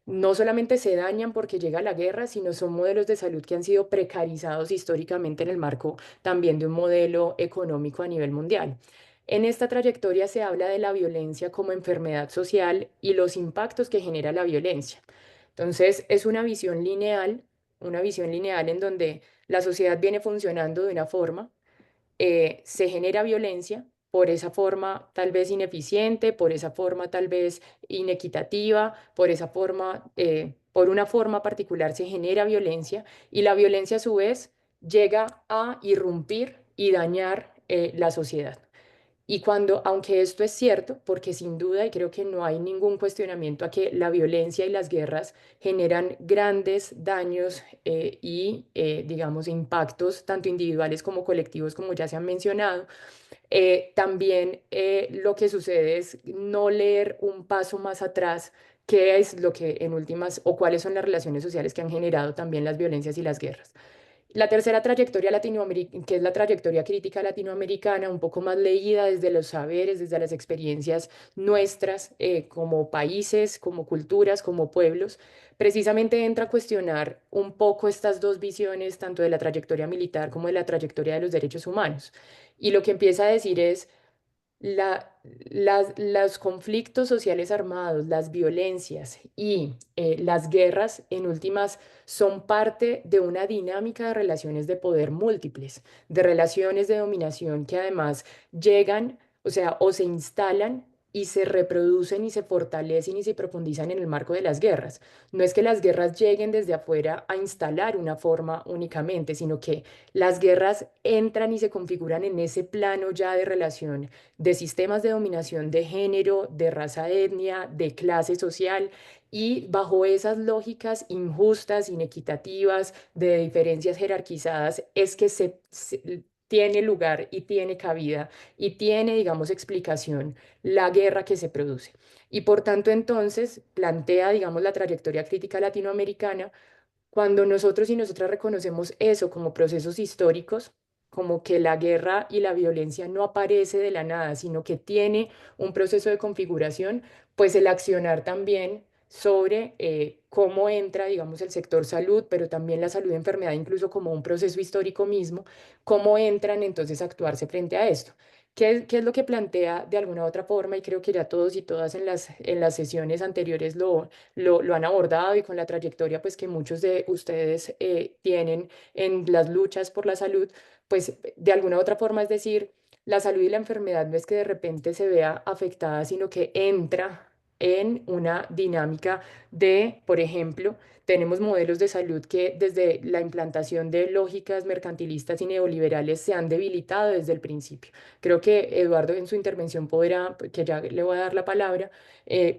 no solamente se dañan porque llega la guerra, sino son modelos de salud que han sido precarizados históricamente en el marco también de un modelo económico a nivel mundial. En esta trayectoria se habla de la violencia como enfermedad social y los impactos que genera la violencia. Entonces, es una visión lineal en donde la sociedad viene funcionando de una forma, se genera violencia por esa forma tal vez ineficiente, por esa forma tal vez inequitativa, por esa forma, por una forma particular se genera violencia y la violencia a su vez llega a irrumpir y dañar la sociedad. Y cuando, aunque esto es cierto, porque sin duda, y creo que no hay ningún cuestionamiento a que la violencia y las guerras generan grandes daños digamos, impactos, tanto individuales como colectivos, como ya se han mencionado, también lo que sucede es no leer un paso más atrás qué es lo que en últimas o cuáles son las relaciones sociales que han generado también las violencias y las guerras. La tercera trayectoria latinoamericana, que es la trayectoria crítica latinoamericana, un poco más leída desde los saberes, desde las experiencias nuestras como países, como culturas, como pueblos, precisamente entra a cuestionar un poco estas dos visiones, tanto de la trayectoria militar como de la trayectoria de los derechos humanos. Y lo que empieza a decir es los conflictos sociales armados, las violencias y las guerras, en últimas, son parte de una dinámica de relaciones de poder múltiples, de relaciones de dominación que además llegan, o sea, o se instalan y se reproducen y se fortalecen y se profundizan en el marco de las guerras. No es que las guerras lleguen desde afuera a instalar una forma únicamente, sino que las guerras entran y se configuran en ese plano ya de relación de sistemas de dominación de género, de raza, etnia, de clase social, y bajo esas lógicas injustas, inequitativas, de diferencias jerarquizadas, es que tiene lugar y tiene cabida y tiene, digamos, explicación la guerra que se produce. Y por tanto, entonces, plantea, digamos, la trayectoria crítica latinoamericana cuando nosotros y nosotras reconocemos eso como procesos históricos, como que la guerra y la violencia no aparece de la nada, sino que tiene un proceso de configuración, pues el accionar también sobre cómo entra, digamos, el sector salud, pero también la salud de enfermedad, incluso como un proceso histórico mismo, cómo entran entonces a actuarse frente a esto. ¿Qué es lo que plantea de alguna otra forma? Y creo que ya todos y todas en las sesiones anteriores lo han abordado y con la trayectoria pues que muchos de ustedes tienen en las luchas por la salud, pues de alguna u otra forma es decir, la salud y la enfermedad no es que de repente se vea afectada, sino que entra en una dinámica de, por ejemplo, tenemos modelos de salud que desde la implantación de lógicas mercantilistas y neoliberales se han debilitado desde el principio. Creo que Eduardo en su intervención podrá, que ya le voy a dar la palabra,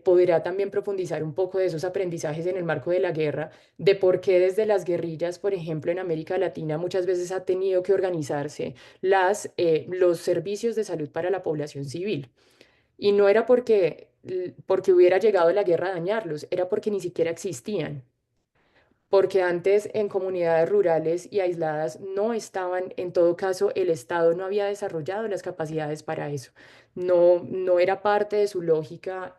podrá también profundizar un poco de esos aprendizajes en el marco de la guerra, de por qué desde las guerrillas, por ejemplo, en América Latina muchas veces ha tenido que organizarse los servicios de salud para la población civil. Y no era porque hubiera llegado la guerra a dañarlos, era porque ni siquiera existían, porque antes en comunidades rurales y aisladas no estaban, en todo caso, el Estado no había desarrollado las capacidades para eso. No era parte de su lógica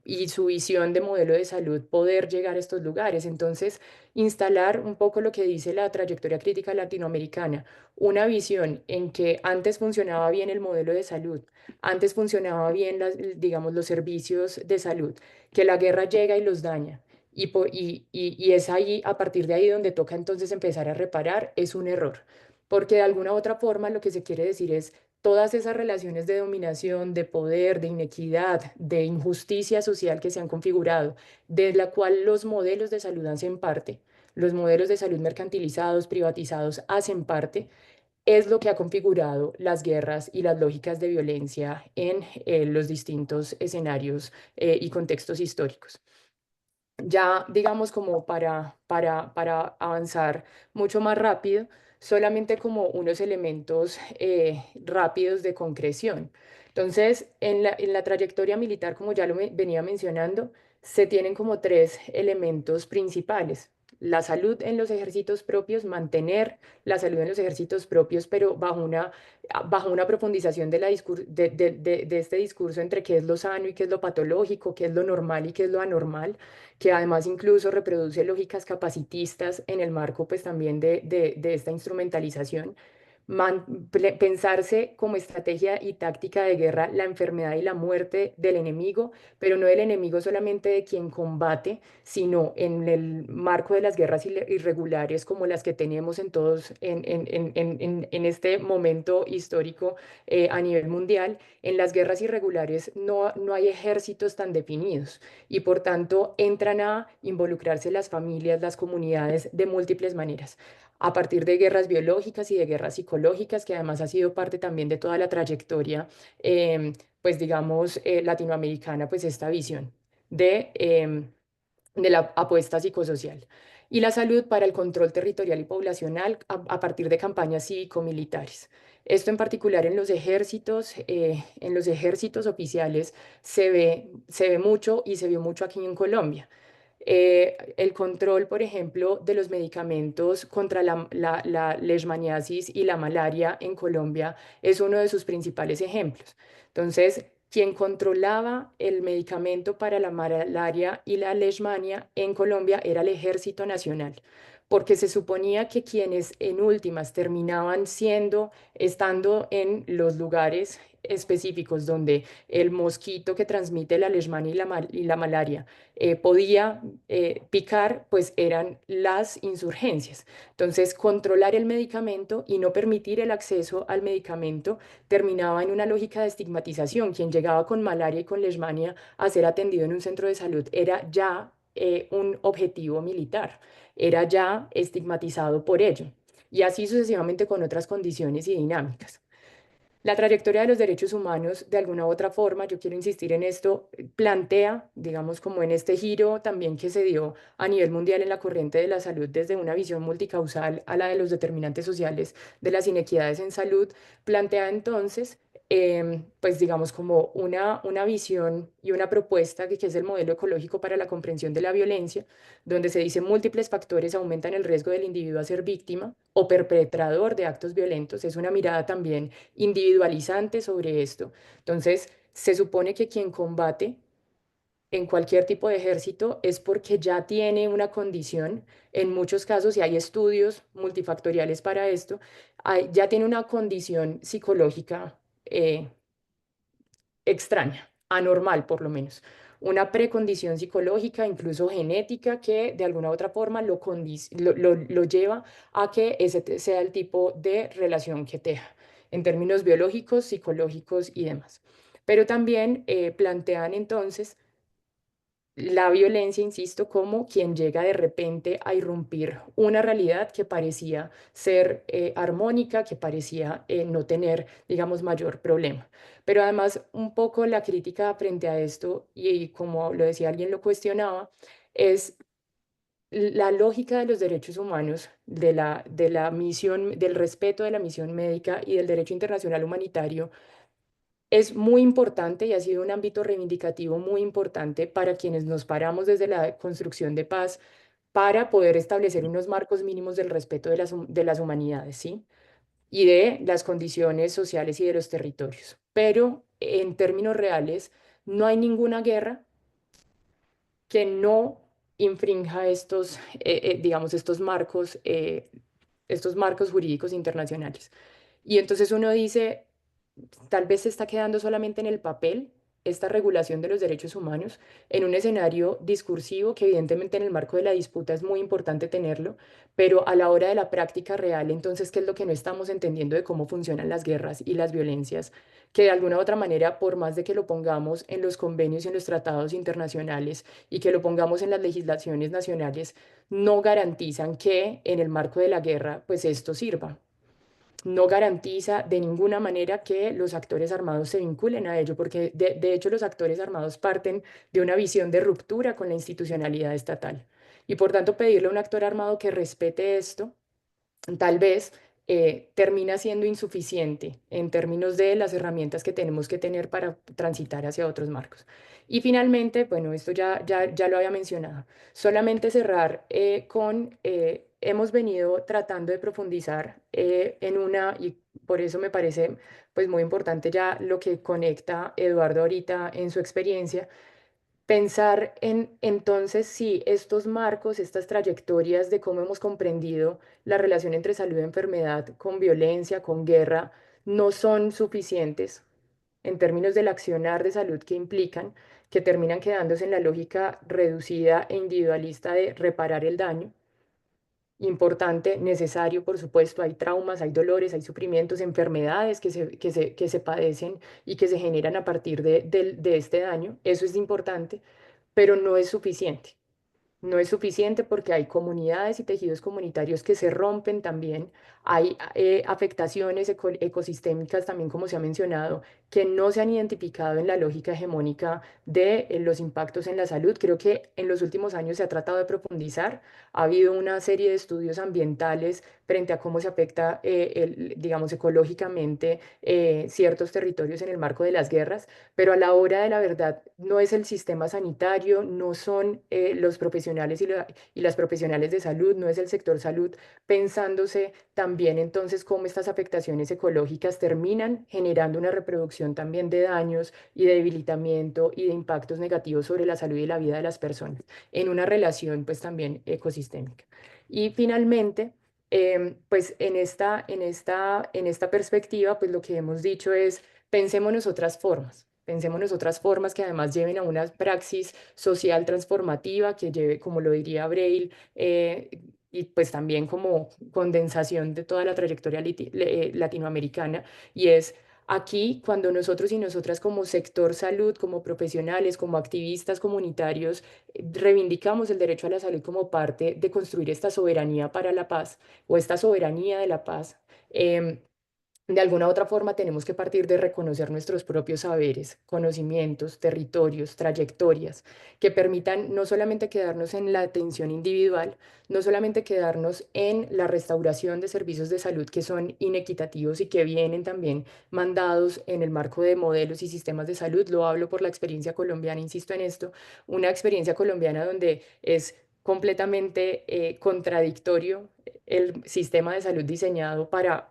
y su visión de modelo de salud poder llegar a estos lugares. Entonces, instalar un poco lo que dice la trayectoria crítica latinoamericana, una visión en que antes funcionaba bien el modelo de salud, antes funcionaba bien, digamos, los servicios de salud, que la guerra llega y los daña y es ahí, a partir de ahí donde toca entonces empezar a reparar, es un error. Porque de alguna u otra forma lo que se quiere decir es todas esas relaciones de dominación, de poder, de inequidad, de injusticia social que se han configurado, de la cual los modelos de salud hacen parte, los modelos de salud mercantilizados, privatizados, hacen parte, es lo que ha configurado las guerras y las lógicas de violencia en los distintos escenarios y contextos históricos. Ya, digamos, como para avanzar mucho más rápido, solamente como unos elementos rápidos de concreción. Entonces, en la trayectoria militar, como ya venía mencionando, se tienen como tres elementos principales. La salud en los ejércitos propios, mantener la salud en los ejércitos propios, pero bajo una profundización de este discurso entre qué es lo sano y qué es lo patológico, qué es lo normal y qué es lo anormal, que además incluso reproduce lógicas capacitistas en el marco pues también de esta instrumentalización. Pensarse como estrategia y táctica de guerra la enfermedad y la muerte del enemigo, pero no del enemigo solamente de quien combate, sino en el marco de las guerras irregulares como las que tenemos en todos en este momento histórico a nivel mundial. En las guerras irregulares no hay ejércitos tan definidos y por tanto entran a involucrarse las familias, las comunidades de múltiples maneras a partir de guerras biológicas y de guerras psicológicas, que además ha sido parte también de toda la trayectoria, pues digamos, latinoamericana, pues esta visión de la apuesta psicosocial. Y la salud para el control territorial y poblacional a partir de campañas cívico-militares. Esto en particular en los ejércitos oficiales se ve mucho y se vio mucho aquí en Colombia. El control, por ejemplo, de los medicamentos contra la leishmaniasis y la malaria en Colombia es uno de sus principales ejemplos. Entonces, quien controlaba el medicamento para la malaria y la leishmania en Colombia era el Ejército Nacional, porque se suponía que quienes en últimas terminaban estando en los lugares específicos donde el mosquito que transmite la leishmania y la malaria podía picar, pues eran las insurgencias. Entonces, controlar el medicamento y no permitir el acceso al medicamento terminaba en una lógica de estigmatización. Quien llegaba con malaria y con leishmania a ser atendido en un centro de salud era ya un objetivo militar, era ya estigmatizado por ello. Y así sucesivamente con otras condiciones y dinámicas. La trayectoria de los derechos humanos, de alguna u otra forma, yo quiero insistir en esto, plantea, digamos, como en este giro también que se dio a nivel mundial en la corriente de la salud desde una visión multicausal a la de los determinantes sociales de las inequidades en salud, plantea entonces, pues digamos, como una visión y una propuesta que es el modelo ecológico para la comprensión de la violencia, donde se dice múltiples factores aumentan el riesgo del individuo a ser víctima o perpetrador de actos violentos. Es una mirada también individualizante sobre esto. Entonces, se supone que quien combate en cualquier tipo de ejército es porque ya tiene una condición, en muchos casos, y hay estudios multifactoriales para esto, ya tiene una condición psicológica extraña, anormal por lo menos. Una precondición psicológica, incluso genética, que de alguna u otra forma lo lleva a que ese sea el tipo de relación que teja, en términos biológicos, psicológicos y demás. Pero también plantean entonces la violencia, insisto, como quien llega de repente a irrumpir una realidad que parecía ser armónica, que parecía no tener, digamos, mayor problema. Pero además, un poco la crítica frente a esto, y como lo decía, alguien lo cuestionaba, es la lógica de los derechos humanos, de la misión, del respeto de la misión médica y del derecho internacional humanitario es muy importante y ha sido un ámbito reivindicativo muy importante para quienes nos paramos desde la construcción de paz para poder establecer unos marcos mínimos del respeto de de las humanidades, ¿sí? Y de las condiciones sociales y de los territorios. Pero en términos reales, no hay ninguna guerra que no infrinja digamos, estos marcos jurídicos internacionales. Y entonces uno dice, tal vez se está quedando solamente en el papel esta regulación de los derechos humanos en un escenario discursivo que evidentemente en el marco de la disputa es muy importante tenerlo, pero a la hora de la práctica real, entonces, ¿qué es lo que no estamos entendiendo de cómo funcionan las guerras y las violencias? Que de alguna u otra manera, por más de que lo pongamos en los convenios y en los tratados internacionales y que lo pongamos en las legislaciones nacionales, no garantizan que en el marco de la guerra, pues esto sirva. No garantiza de ninguna manera que los actores armados se vinculen a ello, porque de hecho los actores armados parten de una visión de ruptura con la institucionalidad estatal. Y por tanto pedirle a un actor armado que respete esto tal vez termina siendo insuficiente en términos de las herramientas que tenemos que tener para transitar hacia otros marcos. Y finalmente, bueno, esto ya lo había mencionado, solamente cerrar hemos venido tratando de profundizar y por eso me parece pues muy importante ya lo que conecta Eduardo ahorita en su experiencia, pensar en entonces si estos marcos, estas trayectorias de cómo hemos comprendido la relación entre salud y enfermedad, con violencia, con guerra, no son suficientes en términos del accionar de salud que implican, que terminan quedándose en la lógica reducida e individualista de reparar el daño. Importante, necesario, por supuesto, hay traumas, hay dolores, hay sufrimientos, enfermedades que se padecen y que se generan a partir de este daño, eso es importante, pero no es suficiente. No es suficiente porque hay comunidades y tejidos comunitarios que se rompen también, hay afectaciones ecosistémicas también, como se ha mencionado, que no se han identificado en la lógica hegemónica de los impactos en la salud. Creo que en los últimos años se ha tratado de profundizar, ha habido una serie de estudios ambientales frente a cómo se afecta, digamos, ecológicamente ciertos territorios en el marco de las guerras, pero a la hora de la verdad no es el sistema sanitario, no son los profesionales y las profesionales de salud, no es el sector salud, pensándose también entonces cómo estas afectaciones ecológicas terminan generando una reproducción también de daños y de debilitamiento y de impactos negativos sobre la salud y la vida de las personas, en una relación pues también ecosistémica. Y finalmente, pues en esta perspectiva, pues lo que hemos dicho es, pensémonos otras formas. Pensémonos otras formas que además lleven a una praxis social transformativa, que lleve, como lo diría Braille, y pues también como condensación de toda la trayectoria latinoamericana, y es aquí cuando nosotros y nosotras como sector salud, como profesionales, como activistas comunitarios, reivindicamos el derecho a la salud como parte de construir esta soberanía para la paz o esta soberanía de la paz. em, de alguna u otra forma tenemos que partir de reconocer nuestros propios saberes, conocimientos, territorios, trayectorias, que permitan no solamente quedarnos en la atención individual, no solamente quedarnos en la restauración de servicios de salud que son inequitativos y que vienen también mandados en el marco de modelos y sistemas de salud. Lo hablo por la experiencia colombiana, insisto en esto, una experiencia colombiana donde es completamente contradictorio el sistema de salud diseñado para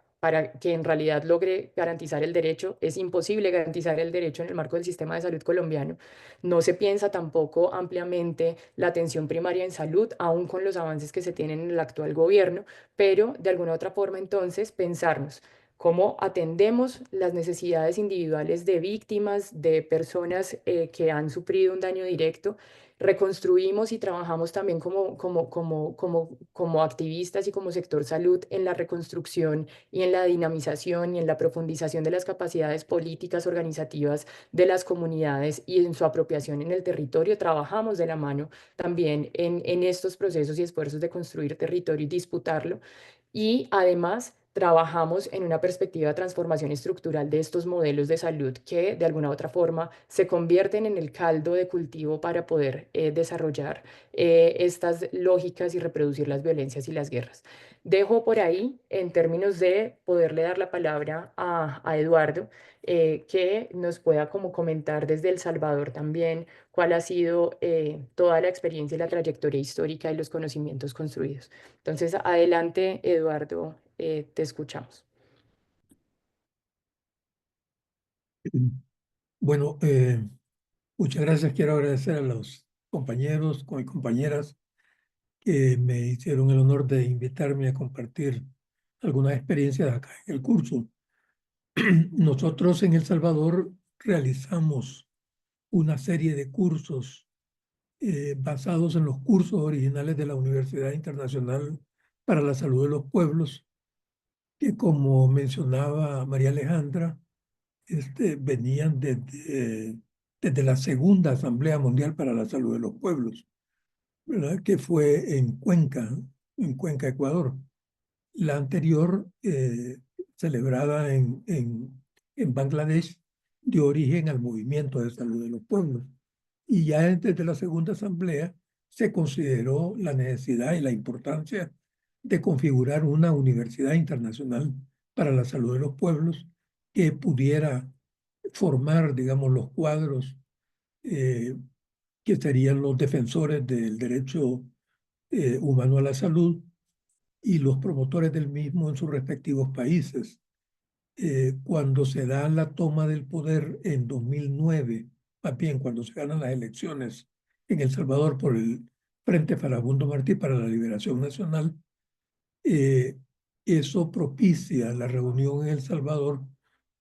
que en realidad logre garantizar el derecho. Es imposible garantizar el derecho en el marco del sistema de salud colombiano. No se piensa tampoco ampliamente la atención primaria en salud, aún con los avances que se tienen en el actual gobierno, pero de alguna otra forma entonces pensarnos. cómo atendemos las necesidades individuales de víctimas, de personas que han sufrido un daño directo. Reconstruimos y trabajamos también como activistas y como sector salud en la reconstrucción y en la dinamización y en la profundización de las capacidades políticas organizativas de las comunidades y en su apropiación en el territorio. Trabajamos de la mano también en estos procesos y esfuerzos de construir territorio y disputarlo. Y además trabajamos en una perspectiva de transformación estructural de estos modelos de salud que de alguna u otra forma se convierten en el caldo de cultivo para poder desarrollar estas lógicas y reproducir las violencias y las guerras. Dejo por ahí en términos de poderle dar la palabra a Eduardo, que nos pueda como comentar desde El Salvador también cuál ha sido toda la experiencia y la trayectoria histórica y los conocimientos construidos. Entonces, adelante, Eduardo, te escuchamos. Bueno, muchas gracias. Quiero agradecer a los compañeros y compañeras que me hicieron el honor de invitarme a compartir algunas experiencias acá en el curso. Nosotros en El Salvador realizamos una serie de cursos basados en los cursos originales de la Universidad Internacional para la Salud de los Pueblos, que como mencionaba María Alejandra, venían desde la Segunda Asamblea Mundial para la Salud de los Pueblos, ¿verdad? Que fue en Cuenca, Ecuador. La anterior, celebrada en Bangladesh, dio origen al movimiento de salud de los pueblos. Y ya desde la Segunda Asamblea se consideró la necesidad y la importancia de configurar una universidad internacional para la salud de los pueblos que pudiera formar, digamos, los cuadros que serían los defensores del derecho humano a la salud y los promotores del mismo en sus respectivos países. Cuando se da la toma del poder en 2009, más bien cuando se ganan las elecciones en El Salvador por el Frente Farabundo Martí para la Liberación Nacional, eso propicia la reunión en El Salvador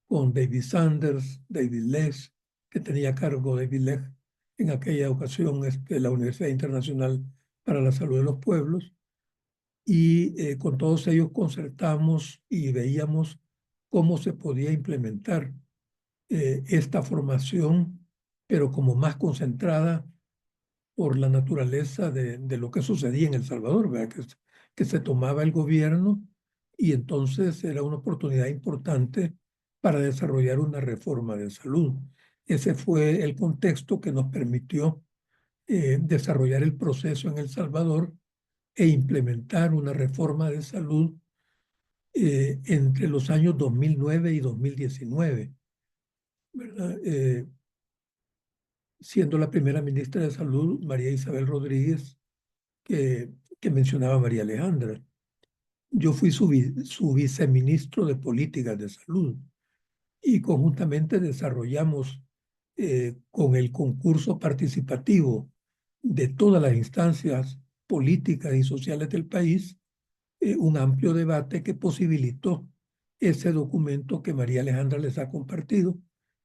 con David Sanders, David Lesch, que tenía a cargo David Lesch en aquella ocasión la Universidad Internacional para la Salud de los Pueblos, y con todos ellos concertamos y veíamos cómo se podía implementar esta formación, pero como más concentrada por la naturaleza de lo que sucedía en El Salvador, ¿verdad? Que se tomaba el gobierno y entonces era una oportunidad importante para desarrollar una reforma de salud. Ese fue el contexto que nos permitió desarrollar el proceso en El Salvador e implementar una reforma de salud entre los años 2009 y 2019, ¿verdad? Siendo la primera ministra de Salud María Isabel Rodríguez, que mencionaba María Alejandra. Yo fui su viceministro de Políticas de Salud y conjuntamente desarrollamos con el concurso participativo de todas las instancias políticas y sociales del país un amplio debate que posibilitó ese documento que María Alejandra les ha compartido,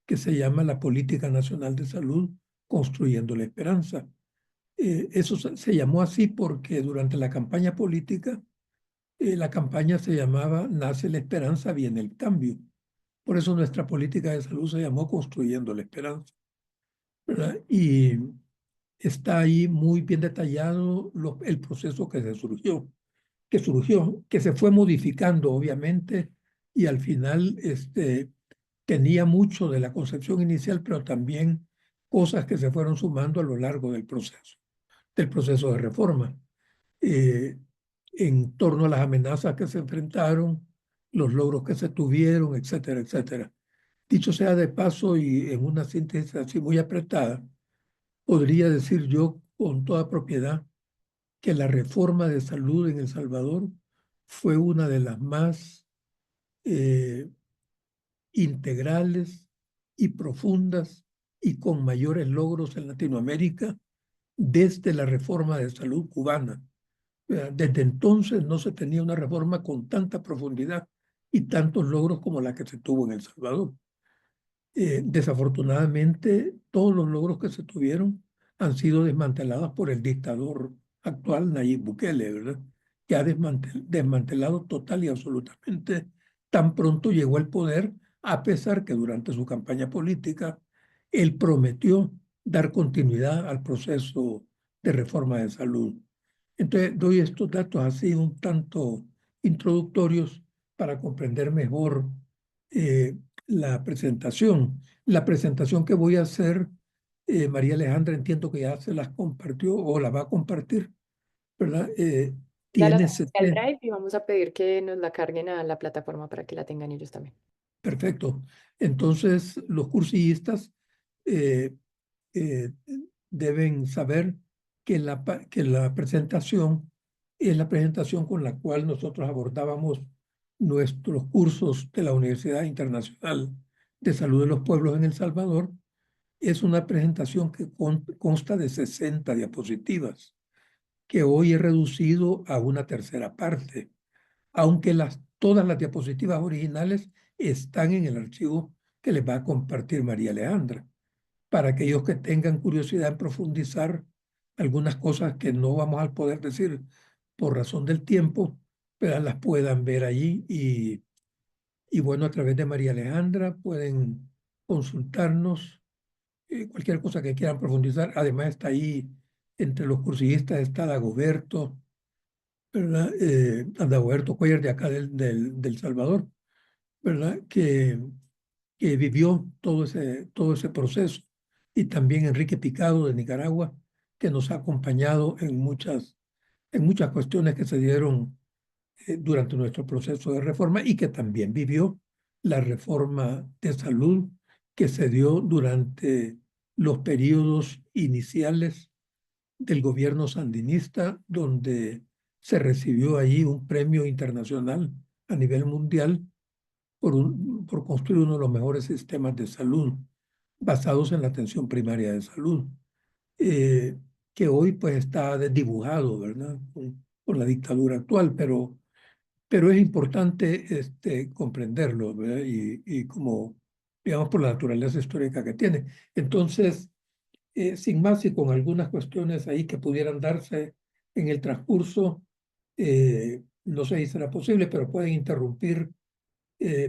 que se llama la Política Nacional de Salud, Construyendo la Esperanza. Eso se llamó así porque durante la campaña política, la campaña se llamaba Nace la Esperanza, viene el cambio. Por eso nuestra política de salud se llamó Construyendo la Esperanza, ¿verdad? Y está ahí muy bien detallado el proceso que surgió, que se fue modificando obviamente y al final tenía mucho de la concepción inicial, pero también cosas que se fueron sumando a lo largo del proceso de reforma, en torno a las amenazas que se enfrentaron, los logros que se tuvieron, etcétera, etcétera. Dicho sea de paso y en una síntesis así muy apretada, podría decir yo con toda propiedad que la reforma de salud en El Salvador fue una de las más integrales y profundas y con mayores logros en Latinoamérica desde la reforma de salud cubana. Desde entonces no se tenía una reforma con tanta profundidad y tantos logros como la que se tuvo en El Salvador. Desafortunadamente, todos los logros que se tuvieron han sido desmantelados por el dictador actual, Nayib Bukele, ¿verdad? Que ha desmantelado total y absolutamente tan pronto llegó al poder, a pesar que durante su campaña política él prometió dar continuidad al proceso de reforma de salud. Entonces, doy estos datos así un tanto introductorios para comprender mejor la presentación. La presentación que voy a hacer, María Alejandra, entiendo que ya se las compartió o la va a compartir, ¿verdad? Ya la Tiene subí al 70. Drive y vamos a pedir que nos la carguen a la plataforma para que la tengan ellos también. Perfecto. Entonces, los cursillistas eh, eh, deben saber que que la presentación es la presentación con la cual nosotros abordábamos nuestros cursos de la Universidad Internacional de Salud de los Pueblos en El Salvador. Es una presentación que consta de 60 diapositivas, que hoy he reducido a una tercera parte, aunque todas las diapositivas originales están en el archivo que les va a compartir María Alejandra, para aquellos que tengan curiosidad en profundizar algunas cosas que no vamos a poder decir por razón del tiempo, pero las puedan ver allí y bueno, a través de María Alejandra pueden consultarnos cualquier cosa que quieran profundizar. Además está ahí, entre los cursillistas está Dagoberto, ¿verdad? Dagoberto Cuellar de acá del Salvador, ¿verdad? Que vivió todo ese proceso. Y también Enrique Picado de Nicaragua, que nos ha acompañado en muchas cuestiones que se dieron durante nuestro proceso de reforma y que también vivió la reforma de salud que se dio durante los periodos iniciales del gobierno sandinista, donde se recibió allí un premio internacional a nivel mundial por construir uno de los mejores sistemas de salud basados en la atención primaria de salud, que hoy pues está desdibujado, ¿verdad? Con la dictadura actual, pero es importante comprenderlo, ¿verdad? Y como, digamos, por la naturaleza histórica que tiene. Entonces, sin más y con algunas cuestiones ahí que pudieran darse en el transcurso, no sé si será posible, pero pueden interrumpir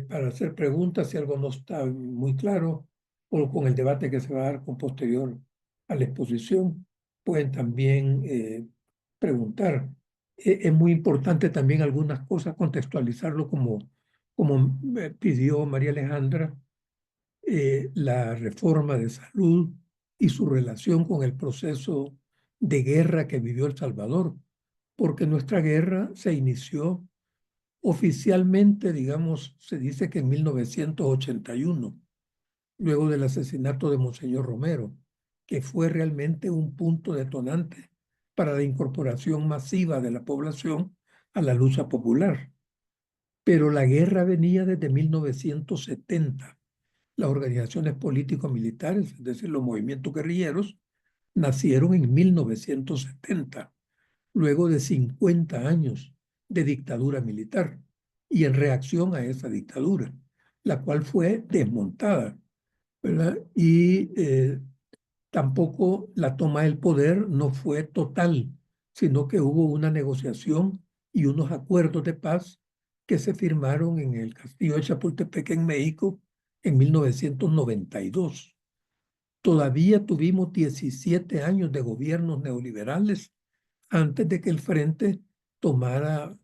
para hacer preguntas si algo no está muy claro o con el debate que se va a dar con posterior a la exposición. Pueden también preguntar. Es muy importante también algunas cosas contextualizarlo como pidió María Alejandra, la reforma de salud y su relación con el proceso de guerra que vivió El Salvador, porque nuestra guerra se inició oficialmente, digamos, se dice que en 1981, luego del asesinato de Monseñor Romero, que fue realmente un punto detonante para la incorporación masiva de la población a la lucha popular. Pero la guerra venía desde 1970. Las organizaciones político-militares, es decir, los movimientos guerrilleros, nacieron en 1970, luego de 50 años de dictadura militar y en reacción a esa dictadura, la cual fue desmontada, ¿verdad? Y tampoco la toma del poder no fue total, sino que hubo una negociación y unos acuerdos de paz que se firmaron en el Castillo de Chapultepec en México en 1992. Todavía tuvimos 17 años de gobiernos neoliberales antes de que el Frente tomara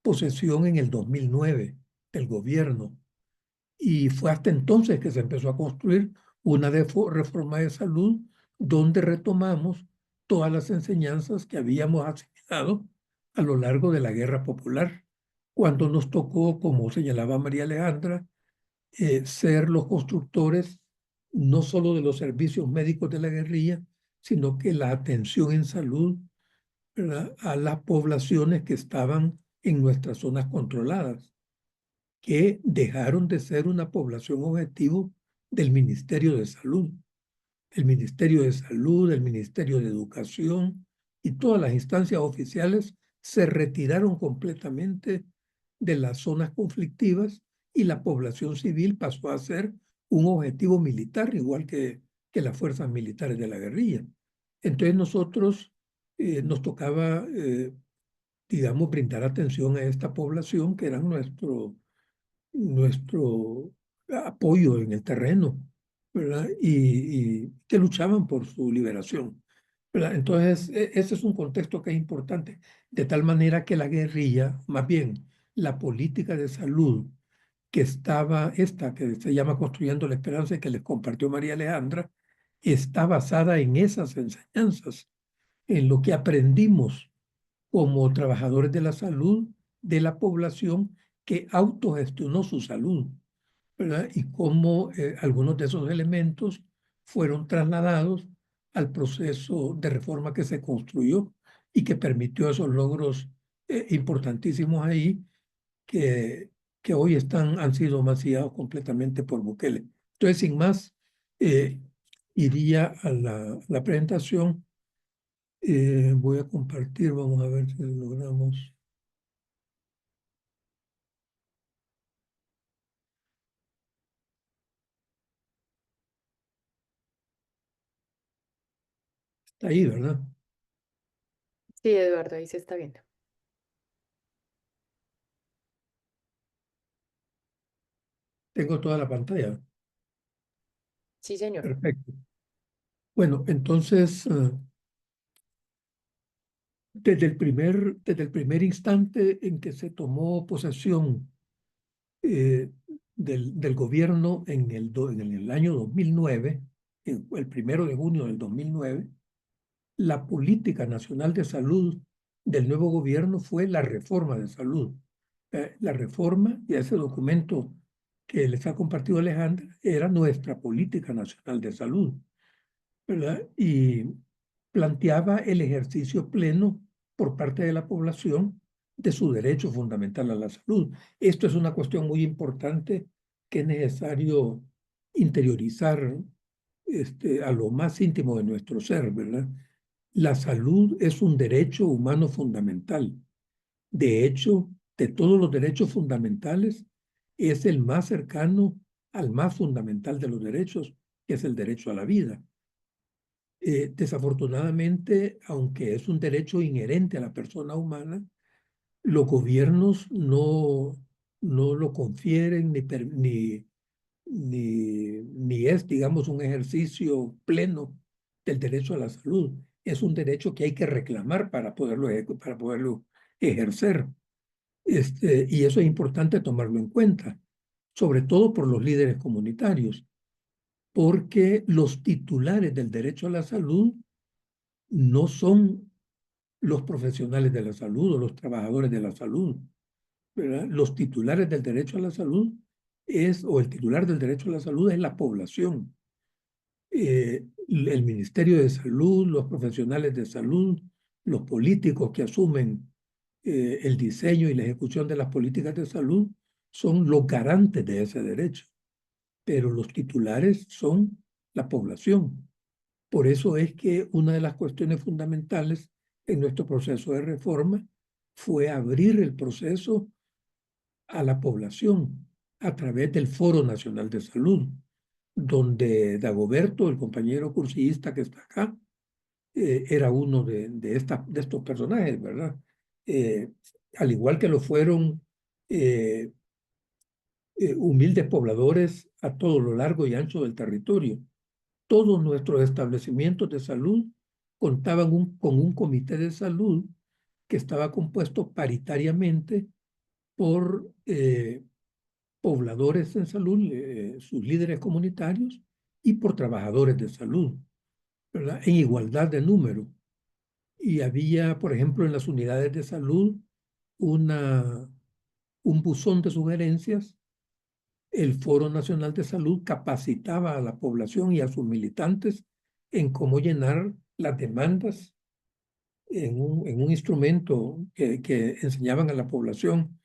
posesión en el 2009 del gobierno. Y fue hasta entonces que se empezó a construir una reforma de salud donde retomamos todas las enseñanzas que habíamos asimilado a lo largo de la guerra popular, cuando nos tocó, como señalaba María Alejandra, ser los constructores no solo de los servicios médicos de la guerrilla, sino que la atención en salud, ¿verdad?, a las poblaciones que estaban en nuestras zonas controladas, que dejaron de ser una población objetivo del Ministerio de Salud. El Ministerio de Salud, el Ministerio de Educación y todas las instancias oficiales se retiraron completamente de las zonas conflictivas y la población civil pasó a ser un objetivo militar, igual que las fuerzas militares de la guerrilla. Entonces nosotros nos tocaba, digamos, brindar atención a esta población que era nuestro apoyo en el terreno, ¿verdad? Y que luchaban por su liberación, ¿verdad? Entonces, ese es un contexto que es importante, de tal manera que la guerrilla, más bien la política de salud que estaba, esta que se llama Construyendo la Esperanza y que les compartió María Alejandra, está basada en esas enseñanzas, en lo que aprendimos como trabajadores de la salud de la población que autogestionó su salud, ¿verdad? Y cómo algunos de esos elementos fueron trasladados al proceso de reforma que se construyó y que permitió esos logros importantísimos ahí que hoy han sido mancillados completamente por Bukele. Entonces, sin más, eh, iría a la presentación. Voy a compartir, vamos a ver si lo logramos. Está ahí, ¿verdad? Sí, Eduardo, ahí se está viendo. Tengo toda la pantalla. Sí, señor. Perfecto. Bueno, entonces, desde el primer instante en que se tomó posesión del gobierno en el año 2009, el 1 de junio del 2009, la política nacional de salud del nuevo gobierno fue la reforma de salud. La reforma, y ese documento que les ha compartido Alejandra, era nuestra política nacional de salud, ¿verdad? Y planteaba el ejercicio pleno por parte de la población de su derecho fundamental a la salud. Esto es una cuestión muy importante que es necesario interiorizar a lo más íntimo de nuestro ser, ¿verdad? La salud es un derecho humano fundamental. De hecho, de todos los derechos fundamentales, es el más cercano al más fundamental de los derechos, que es el derecho a la vida. Desafortunadamente, aunque es un derecho inherente a la persona humana, los gobiernos no lo confieren ni es, digamos, un ejercicio pleno del derecho a la salud. Es un derecho que hay que reclamar para poderlo ejercer. Y eso es importante tomarlo en cuenta, sobre todo por los líderes comunitarios, porque los titulares del derecho a la salud no son los profesionales de la salud o los trabajadores de la salud, ¿verdad? Los titulares del derecho a la salud o el titular del derecho a la salud es la población. El Ministerio de Salud, los profesionales de salud, los políticos que asumen el diseño y la ejecución de las políticas de salud son los garantes de ese derecho, pero los titulares son la población. Por eso es que una de las cuestiones fundamentales en nuestro proceso de reforma fue abrir el proceso a la población a través del Foro Nacional de Salud, donde Dagoberto, el compañero cursillista que está acá, era uno de estos personajes, ¿verdad? Al igual que lo fueron humildes pobladores a todo lo largo y ancho del territorio. Todos nuestros establecimientos de salud contaban con un comité de salud que estaba compuesto paritariamente por pobladores en salud, sus líderes comunitarios, y por trabajadores de salud, ¿verdad? En igualdad de número. Y había, por ejemplo, en las unidades de salud, un buzón de sugerencias. El Foro Nacional de Salud capacitaba a la población y a sus militantes en cómo llenar las demandas en un instrumento que enseñaban a la población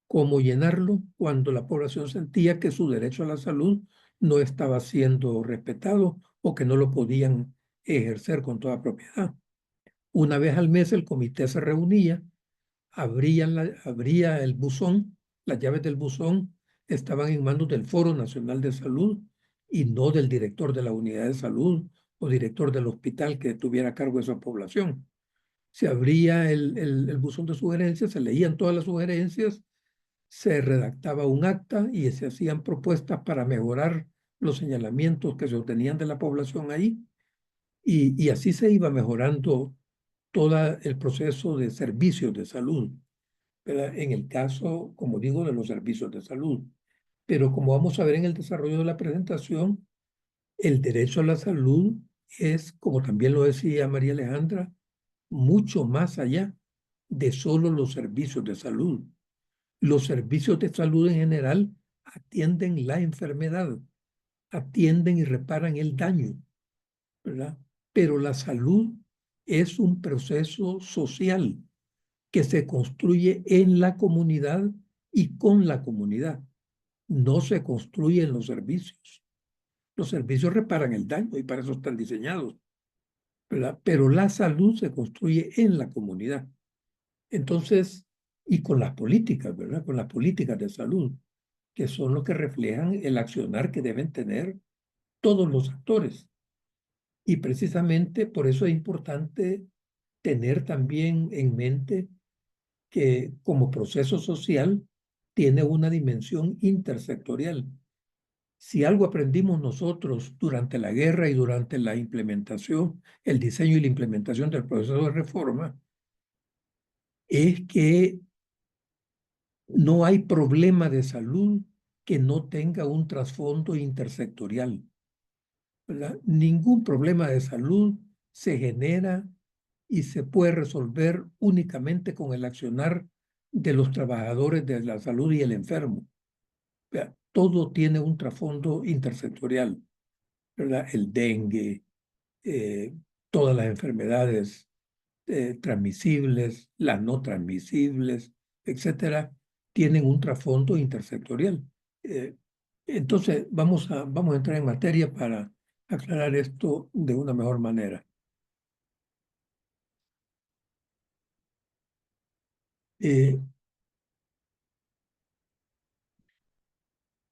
cómo llenarlo cuando la población sentía que su derecho a la salud no estaba siendo respetado o que no lo podían ejercer con toda propiedad. Una vez al mes el comité se reunía, abría el buzón, las llaves del buzón estaban en manos del Foro Nacional de Salud y no del director de la unidad de salud o director del hospital que tuviera a cargo de esa población. Se abría el buzón de sugerencias, se leían todas las sugerencias, se redactaba un acta y se hacían propuestas para mejorar los señalamientos que se obtenían de la población ahí, y así se iba mejorando todo el proceso de servicios de salud, ¿verdad? En el caso, como digo, de los servicios de salud. Pero como vamos a ver en el desarrollo de la presentación, el derecho a la salud es, como también lo decía María Alejandra, mucho más allá de solo los servicios de salud. Los servicios de salud en general atienden la enfermedad, atienden y reparan el daño, ¿verdad? Pero la salud es un proceso social que se construye en la comunidad y con la comunidad. No se construye en los servicios. Los servicios reparan el daño y para eso están diseñados, ¿verdad? Pero la salud se construye en la comunidad. Entonces, y con las políticas, ¿verdad? Con las políticas de salud, que son los que reflejan el accionar que deben tener todos los actores. Y precisamente por eso es importante tener también en mente que como proceso social tiene una dimensión intersectorial. Si algo aprendimos nosotros durante la guerra y durante la implementación, el diseño y la implementación del proceso de reforma, es que no hay problema de salud que no tenga un trasfondo intersectorial, ¿verdad? Ningún problema de salud se genera y se puede resolver únicamente con el accionar de los trabajadores de la salud y el enfermo. ¿Verdad? Todo tiene un trasfondo intersectorial, ¿verdad? El dengue, todas las enfermedades transmisibles, las no transmisibles, etcétera, tienen un trasfondo intersectorial. Entonces, vamos a entrar en materia para aclarar esto de una mejor manera.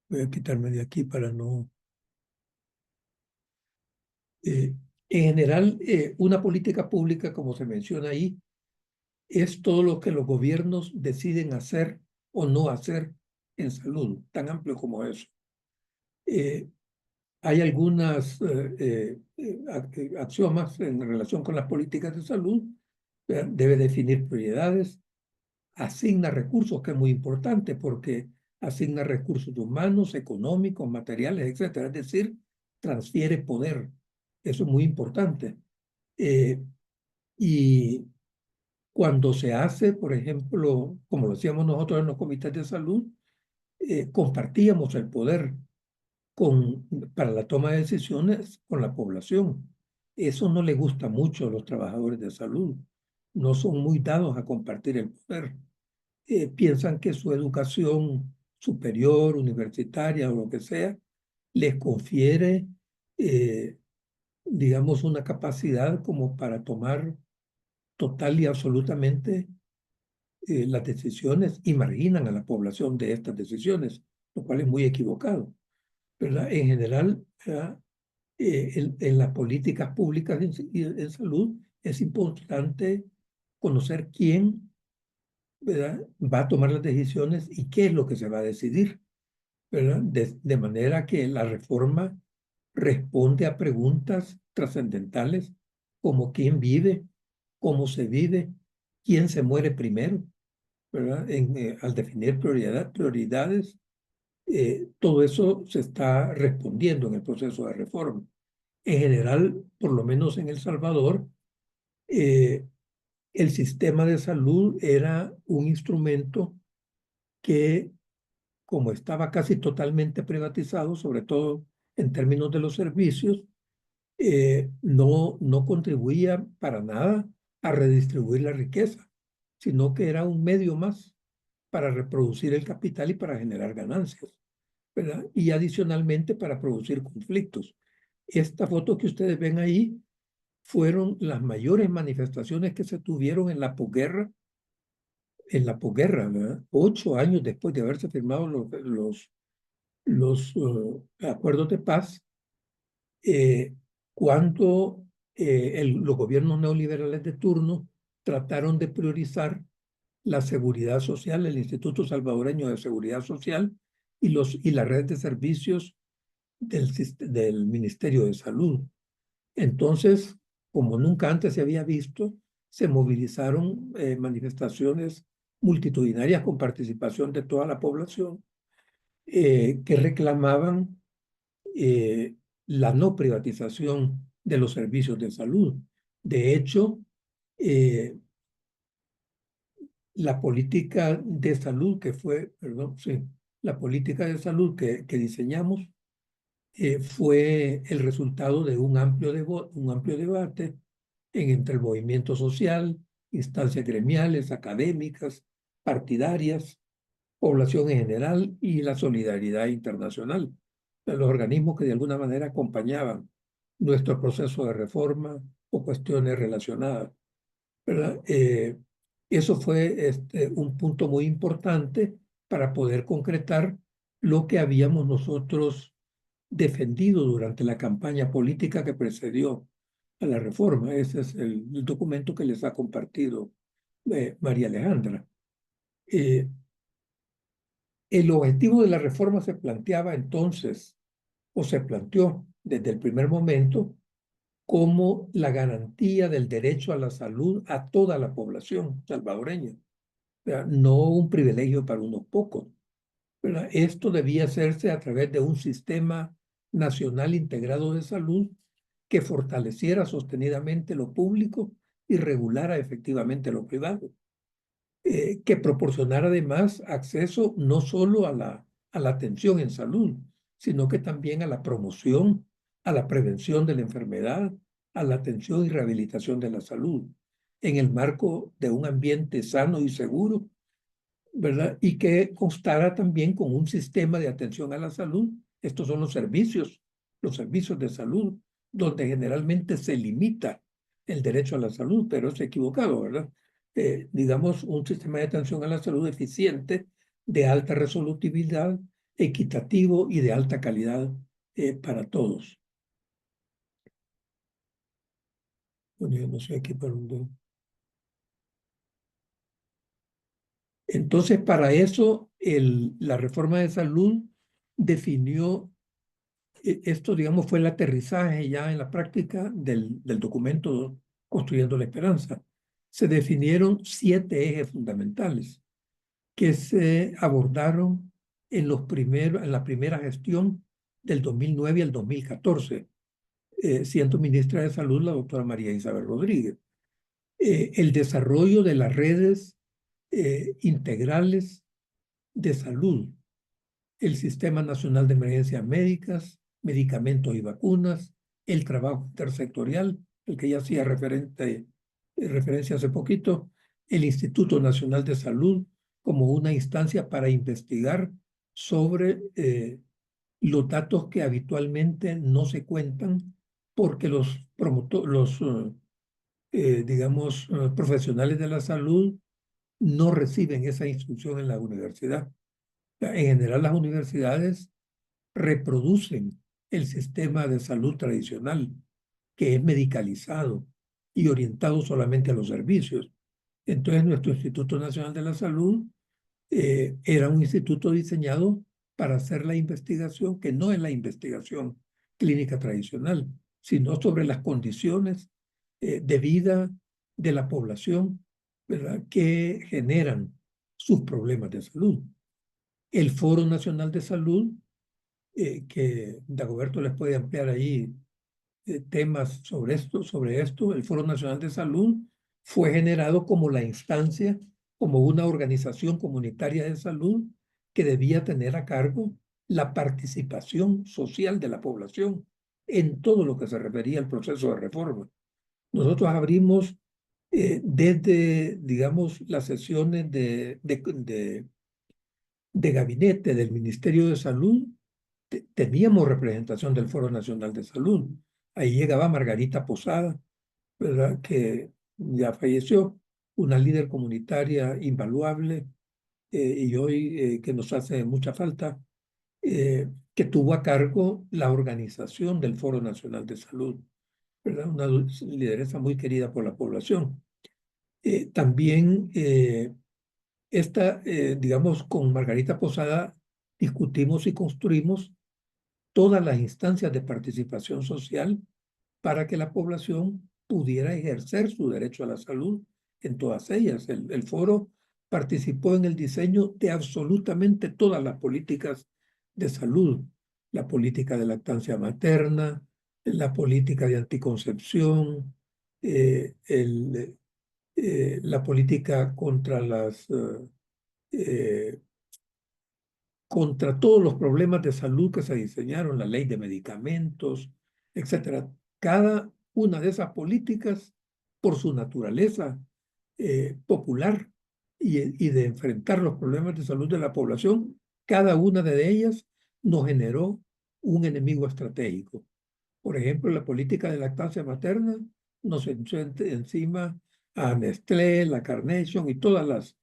Voy a quitarme de aquí para no... en general, una política pública, como se menciona ahí, es todo lo que los gobiernos deciden hacer o no hacer en salud, tan amplio como eso. Hay algunas axiomas en relación con las políticas de salud. Debe definir prioridades, asigna recursos, que es muy importante porque asigna recursos humanos, económicos, materiales, etcétera. Es decir, transfiere poder. Eso es muy importante. Y cuando se hace, por ejemplo, como lo hacíamos nosotros en los comités de salud, compartíamos el poder para la toma de decisiones con la población. Eso no le gusta mucho a los trabajadores de salud. No son muy dados a compartir el poder. Piensan que su educación superior, universitaria o lo que sea, les confiere, digamos, una capacidad como para tomar total y absolutamente las decisiones y marginan a la población de estas decisiones, lo cual es muy equivocado, ¿verdad? En general, ¿verdad? En las políticas públicas en salud es importante conocer quién, ¿verdad?, va a tomar las decisiones y qué es lo que se va a decidir, ¿verdad? De manera que la reforma responde a preguntas trascendentales como quién vive, cómo se vive, quién se muere primero, ¿verdad? Al definir prioridades, todo eso se está respondiendo en el proceso de reforma. En general, por lo menos en El Salvador, el sistema de salud era un instrumento que, como estaba casi totalmente privatizado, sobre todo en términos de los servicios, no contribuía para nada a redistribuir la riqueza, sino que era un medio más para reproducir el capital y para generar ganancias, ¿verdad? Y adicionalmente para producir conflictos. Esta foto que ustedes ven ahí fueron las mayores manifestaciones que se tuvieron en la posguerra, ¿verdad? 8 años después de haberse firmado los los acuerdos de paz cuando los gobiernos neoliberales de turno trataron de priorizar la seguridad social, el Instituto Salvadoreño de Seguridad Social y la red de servicios del Ministerio de Salud. Entonces, como nunca antes se había visto, se movilizaron manifestaciones multitudinarias con participación de toda la población que reclamaban la no privatización de los servicios de salud. De hecho, la política de salud la política de salud que diseñamos fue el resultado de un amplio debate entre el movimiento social, instancias gremiales, académicas, partidarias, población en general y la solidaridad internacional, los organismos que de alguna manera acompañaban nuestro proceso de reforma o cuestiones relacionadas, ¿verdad? Eso fue un punto muy importante para poder concretar lo que habíamos nosotros defendido durante la campaña política que precedió a la reforma. Ese es el documento que les ha compartido María Alejandra. El objetivo de la reforma se planteaba entonces, o se planteó desde el primer momento, como la garantía del derecho a la salud a toda la población salvadoreña, ¿verdad? No un privilegio para unos pocos, ¿verdad? Esto debía hacerse a través de un sistema nacional integrado de salud que fortaleciera sostenidamente lo público y regulara efectivamente lo privado. Que proporcionara además acceso no solo a la atención en salud, sino que también a la promoción, a la prevención de la enfermedad, a la atención y rehabilitación de la salud, en el marco de un ambiente sano y seguro, ¿verdad? Y que constara también con un sistema de atención a la salud. Estos son los servicios de salud, donde generalmente se limita el derecho a la salud, pero es equivocado, ¿verdad? Digamos, un sistema de atención a la salud eficiente, de alta resolutividad, equitativo y de alta calidad para todos. Bueno, yo no sé aquí para dónde. Entonces, para eso, la reforma de salud definió, esto, digamos, fue el aterrizaje ya en la práctica del documento Construyendo la Esperanza. Se definieron 7 ejes fundamentales que se abordaron en la primera gestión del 2009 al 2014, siendo ministra de Salud la doctora María Isabel Rodríguez. El desarrollo de las redes integrales de salud, el Sistema Nacional de Emergencias Médicas, medicamentos y vacunas, el trabajo intersectorial, el que ya hacía referencia hace poquito, el Instituto Nacional de Salud como una instancia para investigar sobre los datos que habitualmente no se cuentan porque digamos, profesionales de la salud no reciben esa instrucción en la universidad. En general, las universidades reproducen el sistema de salud tradicional, que es medicalizado y orientado solamente a los servicios. Entonces, nuestro Instituto Nacional de la Salud era un instituto diseñado para hacer la investigación, que no es la investigación clínica tradicional, sino sobre las condiciones de vida de la población, ¿verdad?, que generan sus problemas de salud. El Foro Nacional de Salud, que Dagoberto les puede ampliar ahí temas sobre esto, el Foro Nacional de Salud fue generado como la instancia, como una organización comunitaria de salud que debía tener a cargo la participación social de la población en todo lo que se refería al proceso de reforma. Nosotros abrimos desde, digamos, las sesiones de gabinete del Ministerio de Salud, teníamos representación del Foro Nacional de Salud. Ahí llegaba Margarita Posada, ¿verdad?, que ya falleció, una líder comunitaria invaluable y hoy que nos hace mucha falta. que tuvo a cargo la organización del Foro Nacional de Salud, ¿verdad? Una lideresa muy querida por la población. También digamos, con Margarita Posada discutimos y construimos todas las instancias de participación social para que la población pudiera ejercer su derecho a la salud en todas ellas. El foro participó en el diseño de absolutamente todas las políticas de salud, la política de lactancia materna, la política de anticoncepción, la política contra todos los problemas de salud que se diseñaron, la ley de medicamentos, etcétera. Cada una de esas políticas, por su naturaleza popular y de enfrentar los problemas de salud de la población, cada una de ellas nos generó un enemigo estratégico. Por ejemplo, la política de lactancia materna nos echó encima a Nestlé, la Carnation y todas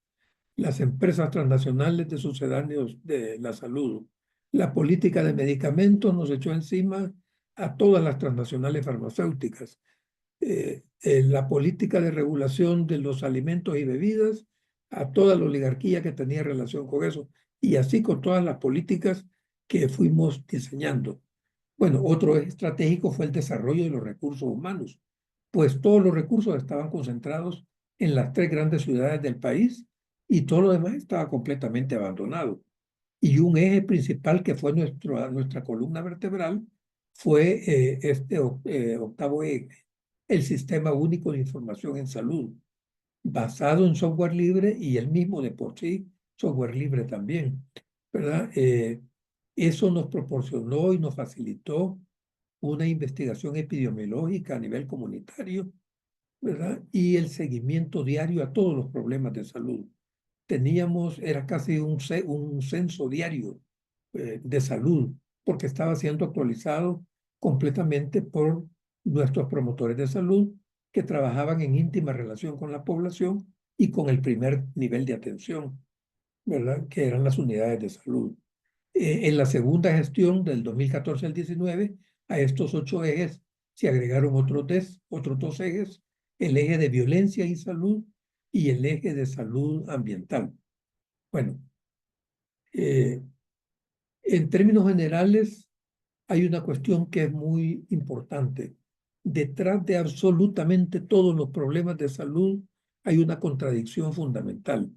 las empresas transnacionales de sucedáneos de la salud. La política de medicamentos nos echó encima a todas las transnacionales farmacéuticas. La política de regulación de los alimentos y bebidas a toda la oligarquía que tenía relación con eso, y así con todas las políticas que fuimos diseñando. Bueno, otro eje estratégico fue el desarrollo de los recursos humanos, pues todos los recursos estaban concentrados en las 3 grandes ciudades del país y todo lo demás estaba completamente abandonado. Y un eje principal que fue nuestra columna vertebral fue este octavo eje, el Sistema Único de Información en Salud, basado en software libre y el mismo de por sí software libre también, ¿verdad? Eso nos proporcionó y nos facilitó una investigación epidemiológica a nivel comunitario, ¿verdad? Y el seguimiento diario a todos los problemas de salud. Era casi un censo diario de salud, porque estaba siendo actualizado completamente por nuestros promotores de salud que trabajaban en íntima relación con la población y con el primer nivel de atención, ¿verdad? Que eran las unidades de salud. En la segunda gestión del 2014 al 19, a estos 8 ejes se agregaron otros 2 ejes, el eje de violencia y salud y el eje de salud ambiental. Bueno, en términos generales, hay una cuestión que es muy importante. Detrás de absolutamente todos los problemas de salud hay una contradicción fundamental,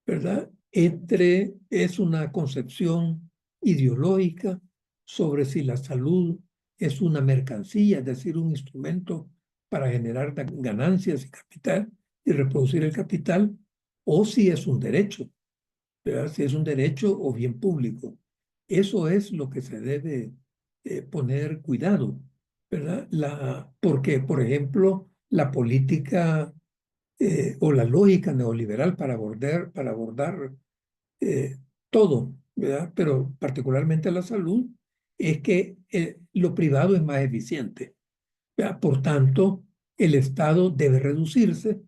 ¿verdad? Es una concepción ideológica sobre si la salud es una mercancía, es decir, un instrumento para generar ganancias y capital y reproducir el capital, o si es un derecho, ¿verdad? Si es un derecho o bien público. Eso es lo que se debe poner cuidado, ¿verdad? Porque, por ejemplo, la política o la lógica neoliberal para abordar todo, ¿verdad? Pero particularmente la salud, es que lo privado es más eficiente, ¿verdad? Por tanto, el Estado debe reducirse,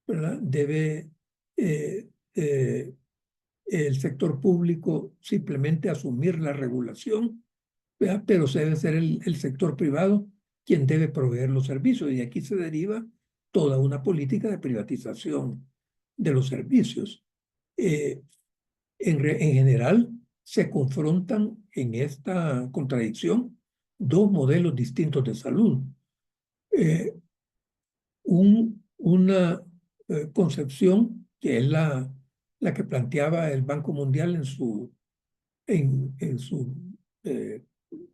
¿verdad? Eh, eh, el sector público simplemente asumir la regulación, ¿verdad? Pero debe ser el sector privado quien debe proveer los servicios. Y aquí se deriva toda una política de privatización de los servicios. En general, se confrontan en esta contradicción 2 modelos distintos de salud. Una concepción que es la que planteaba el Banco Mundial en su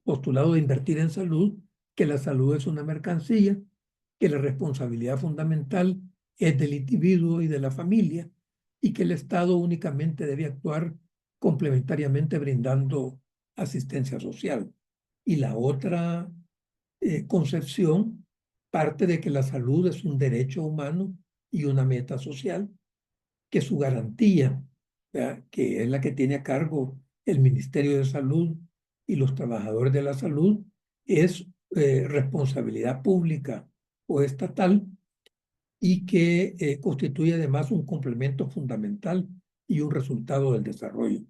postulado de invertir en salud, que la salud es una mercancía, que la responsabilidad fundamental es del individuo y de la familia, y que el Estado únicamente debe actuar complementariamente brindando asistencia social. Y la otra concepción parte de que la salud es un derecho humano y una meta social, que su garantía, ¿verdad?, que es la que tiene a cargo el Ministerio de Salud y los trabajadores de la salud, es responsabilidad pública o estatal y que constituye además un complemento fundamental y un resultado del desarrollo.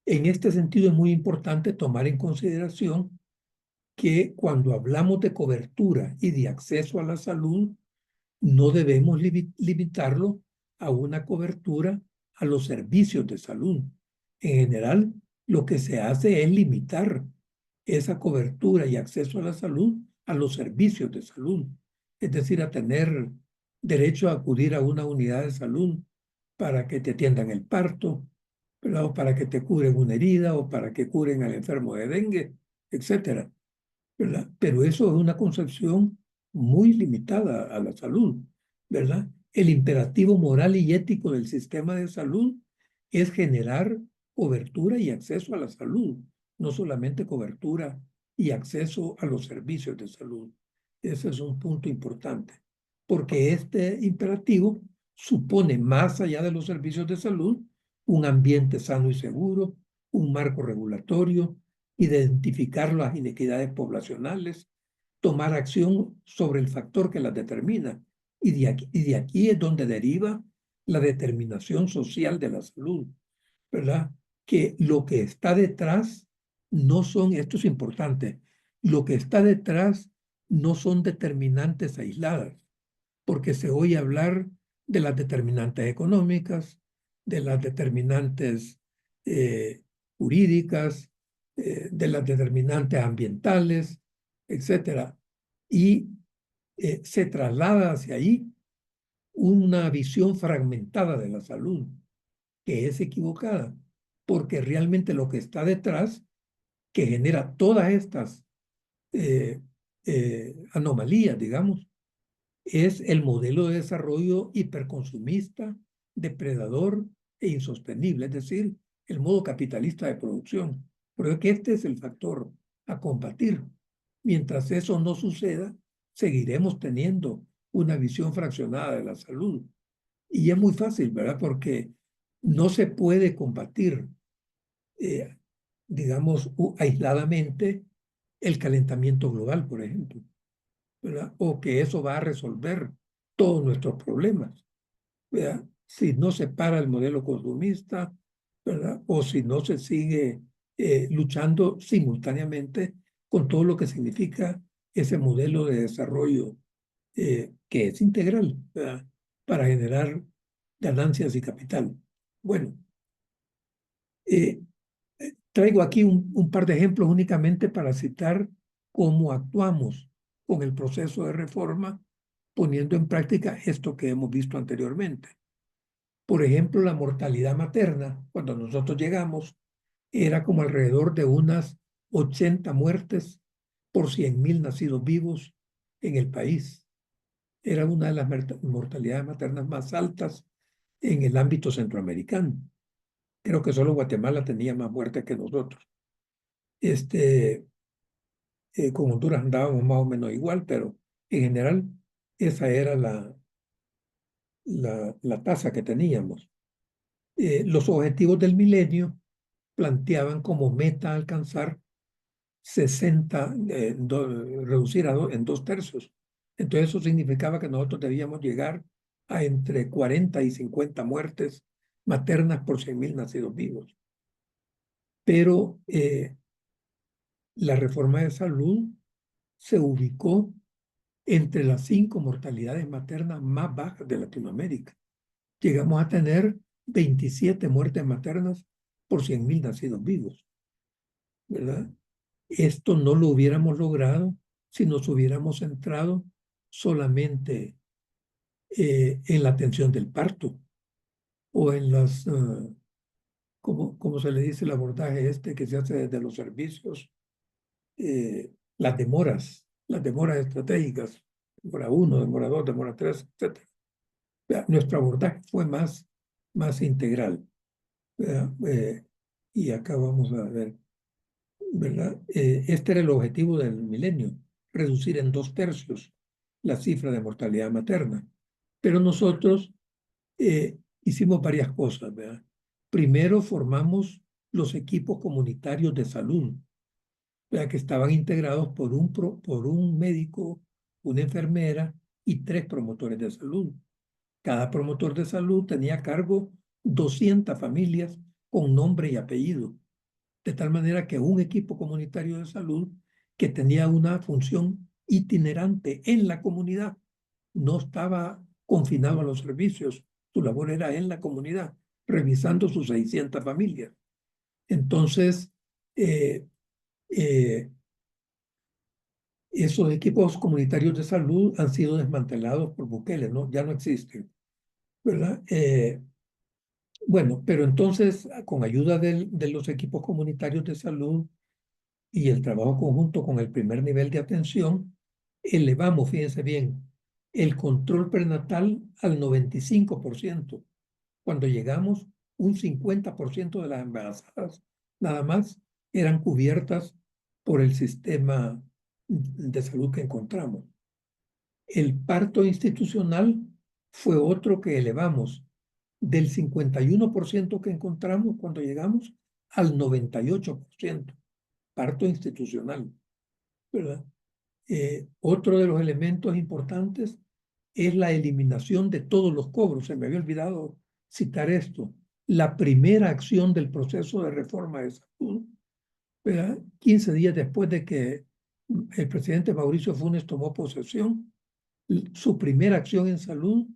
En este sentido, es muy importante tomar en consideración que cuando hablamos de cobertura y de acceso a la salud, no debemos limitarlo a una cobertura a los servicios de salud. En general, lo que se hace es limitar esa cobertura y acceso a la salud a los servicios de salud, es decir, a tener derecho a acudir a una unidad de salud para que te atiendan el parto, ¿verdad? O para que te curen una herida o para que curen al enfermo de dengue, etcétera, ¿verdad? Pero eso es una concepción muy limitada a la salud, ¿verdad? El imperativo moral y ético del sistema de salud es generar cobertura y acceso a la salud, no solamente cobertura y acceso a los servicios de salud. Ese es un punto importante, porque este imperativo supone, más allá de los servicios de salud, un ambiente sano y seguro, un marco regulatorio, identificar las inequidades poblacionales, tomar acción sobre el factor que las determina. Y de aquí es donde deriva la determinación social de la salud, ¿verdad? Que lo que está detrás no son, esto es importante, lo que está detrás no son determinantes aisladas, porque se oye hablar de las determinantes económicas, de las determinantes jurídicas, de las determinantes ambientales, etcétera. Y se traslada hacia ahí una visión fragmentada de la salud, que es equivocada, porque realmente lo que está detrás, que genera todas estas anomalías, digamos, es el modelo de desarrollo hiperconsumista, depredador e insostenible, es decir, el modo capitalista de producción. Pero que este es el factor a combatir. Mientras eso no suceda, seguiremos teniendo una visión fraccionada de la salud. Y es muy fácil, ¿verdad? Porque no se puede combatir, digamos, aisladamente el calentamiento global, por ejemplo, ¿verdad? O que eso va a resolver todos nuestros problemas, ¿verdad? Si no se para el modelo consumista, ¿verdad? O si no se sigue luchando simultáneamente con todo lo que significa ese modelo de desarrollo que es integral, ¿verdad? Para generar ganancias y capital. Bueno, traigo aquí un par de ejemplos únicamente para citar cómo actuamos con el proceso de reforma, poniendo en práctica esto que hemos visto anteriormente. Por ejemplo, la mortalidad materna, cuando nosotros llegamos, era como alrededor de unas 80 muertes por 100.000 nacidos vivos en el país. Era una de las mortalidades maternas más altas en el ámbito centroamericano. Creo que solo Guatemala tenía más muertes que nosotros. Con Honduras andábamos más o menos igual, pero en general esa era la tasa que teníamos. Los objetivos del milenio planteaban como meta alcanzar 60, reducir en 2/3. Entonces eso significaba que nosotros debíamos llegar a entre 40 y 50 muertes maternas por 100.000 nacidos vivos. Pero la reforma de salud se ubicó entre las 5 mortalidades maternas más bajas de Latinoamérica. Llegamos a tener 27 muertes maternas por 100.000 nacidos vivos, ¿verdad? Esto no lo hubiéramos logrado si nos hubiéramos centrado solamente en la atención del parto o en las, ¿cómo se le dice el abordaje que se hace desde los servicios? Las demoras estratégicas, demora 1, demora 2, demora 3, etc. Nuestro abordaje fue más integral, y acá vamos a ver, ¿verdad? Este era el objetivo del milenio, reducir en 2/3 la cifra de mortalidad materna. Pero nosotros hicimos varias cosas, ¿verdad? Primero formamos los equipos comunitarios de salud, ¿verdad? Que estaban integrados por un médico, una enfermera y 3 promotores de salud. Cada promotor de salud tenía a cargo 200 familias con nombre y apellido, de tal manera que un equipo comunitario de salud que tenía una función itinerante en la comunidad, no estaba confinado a los servicios, su labor era en la comunidad, revisando sus 600 familias. Entonces, esos equipos comunitarios de salud han sido desmantelados por Bukele, ¿no? Ya no existen, ¿verdad? Bueno, pero entonces, con ayuda de los equipos comunitarios de salud y el trabajo conjunto con el primer nivel de atención, elevamos, fíjense bien, el control prenatal al 95%. Cuando llegamos, un 50% de las embarazadas nada más eran cubiertas por el sistema de salud que encontramos. El parto institucional fue otro que elevamos del 51% que encontramos cuando llegamos al 98%, parto institucional, ¿verdad? Otro de los elementos importantes es la eliminación de todos los cobros. Se me había olvidado citar esto. La primera acción del proceso de reforma de salud, ¿verdad? 15 días después de que el presidente Mauricio Funes tomó posesión, su primera acción en salud,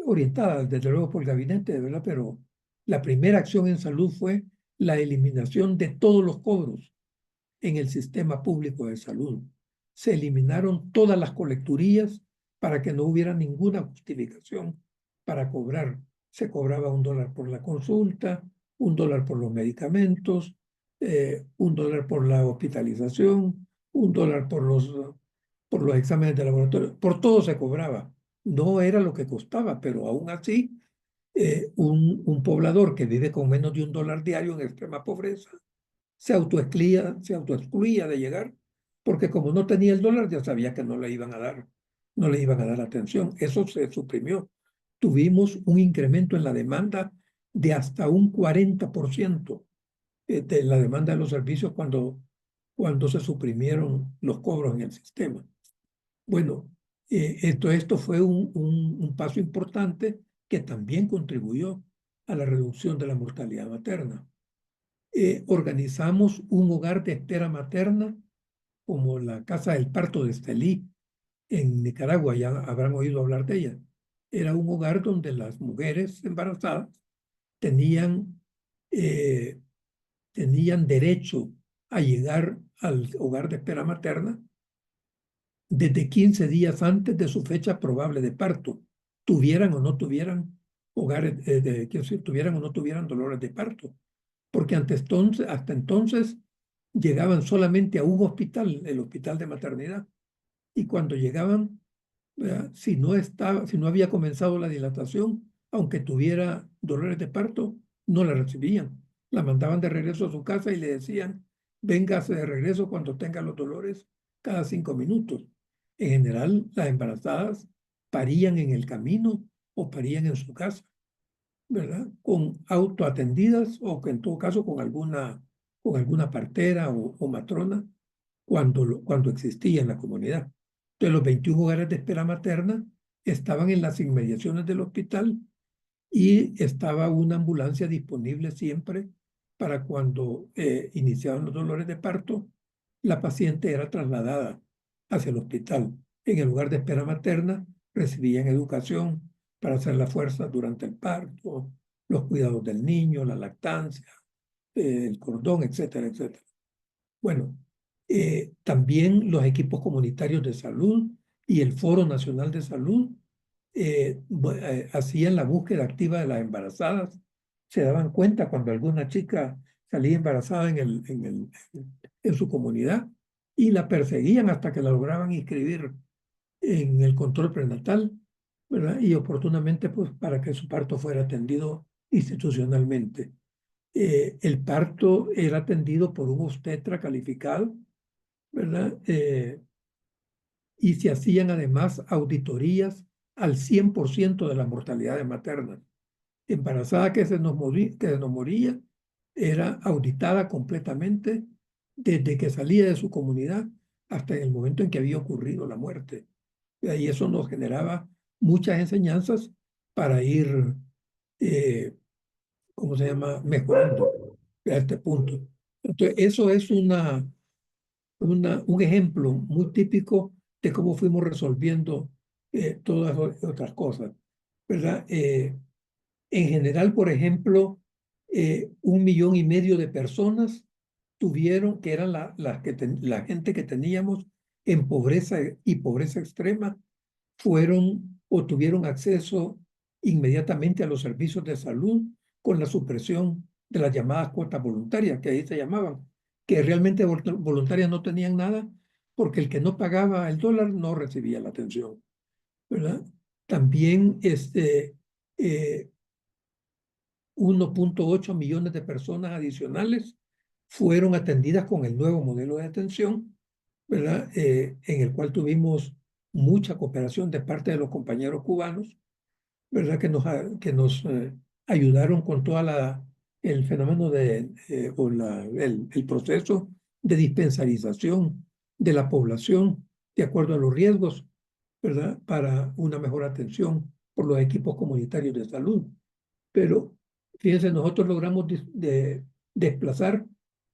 orientada desde luego por el gabinete, ¿verdad? Pero la primera acción en salud fue la eliminación de todos los cobros en el sistema público de salud. Se eliminaron todas las colecturías para que no hubiera ninguna justificación para cobrar. Se cobraba $1 por la consulta, $1 por los medicamentos, $1 por la hospitalización, $1 por los exámenes de laboratorio. Por todo se cobraba. No era lo que costaba, pero aún así, un poblador que vive con menos de $1 diario en extrema pobreza se autoexcluía de llegar, porque como no tenía el dólar, ya sabía que no le iban a dar atención. Eso se suprimió. Tuvimos un incremento en la demanda de hasta un 40% de la demanda de los servicios cuando se suprimieron los cobros en el sistema. Bueno, esto fue un paso importante que también contribuyó a la reducción de la mortalidad materna. Organizamos un hogar de espera materna, como la Casa del Parto de Estelí, en Nicaragua, ya habrán oído hablar de ella. Era un hogar donde las mujeres embarazadas tenían derecho a llegar al hogar de espera materna desde 15 días antes de su fecha probable de parto, tuvieran o no tuvieran tuvieran o no tuvieran dolores de parto. Porque hasta entonces llegaban solamente a un hospital, el hospital de maternidad, y cuando llegaban, si no había comenzado la dilatación, aunque tuviera dolores de parto, no la recibían. La mandaban de regreso a su casa y le decían, véngase de regreso cuando tenga los dolores cada 5 minutos. En general, las embarazadas parían en el camino o parían en su casa, ¿verdad? Con autoatendidas o que en todo caso con alguna partera o matrona cuando existía en la comunidad. Entonces los 21 hogares de espera materna estaban en las inmediaciones del hospital y estaba una ambulancia disponible siempre para cuando iniciaban los dolores de parto, la paciente era trasladada hacia el hospital. En el lugar de espera materna recibían educación para hacer la fuerza durante el parto, los cuidados del niño, la lactancia, el cordón, etcétera, etcétera. Bueno, también los equipos comunitarios de salud y el Foro Nacional de Salud hacían la búsqueda activa de las embarazadas. Se daban cuenta cuando alguna chica salía embarazada en su comunidad y la perseguían hasta que la lograban inscribir en el control prenatal, ¿verdad? Y oportunamente, pues, para que su parto fuera atendido institucionalmente. El parto era atendido por un obstetra calificado, ¿verdad? Y se hacían además auditorías al 100% de las mortalidades maternas. Embarazada que se nos moría era auditada completamente desde que salía de su comunidad hasta el momento en que había ocurrido la muerte. Y eso nos generaba muchas enseñanzas para ir, ¿cómo se llama?, mejorando a este punto. Entonces, eso es un ejemplo muy típico de cómo fuimos resolviendo todas otras cosas, ¿verdad? En general, por ejemplo, 1,5 millones de personas tuvieron, que eran la gente que teníamos en pobreza y pobreza extrema, fueron o tuvieron acceso inmediatamente a los servicios de salud con la supresión de las llamadas cuotas voluntarias, que ahí se llamaban, que realmente voluntarias no tenían nada, porque el que no pagaba el dólar no recibía la atención, ¿verdad? También 1,8 millones de personas adicionales fueron atendidas con el nuevo modelo de atención, ¿verdad? En el cual tuvimos mucha cooperación de parte de los compañeros cubanos, ¿verdad? Que nos ayudaron con el fenómeno el proceso de dispensarización de la población de acuerdo a los riesgos, ¿verdad? Para una mejor atención por los equipos comunitarios de salud. Pero fíjense, nosotros logramos desplazar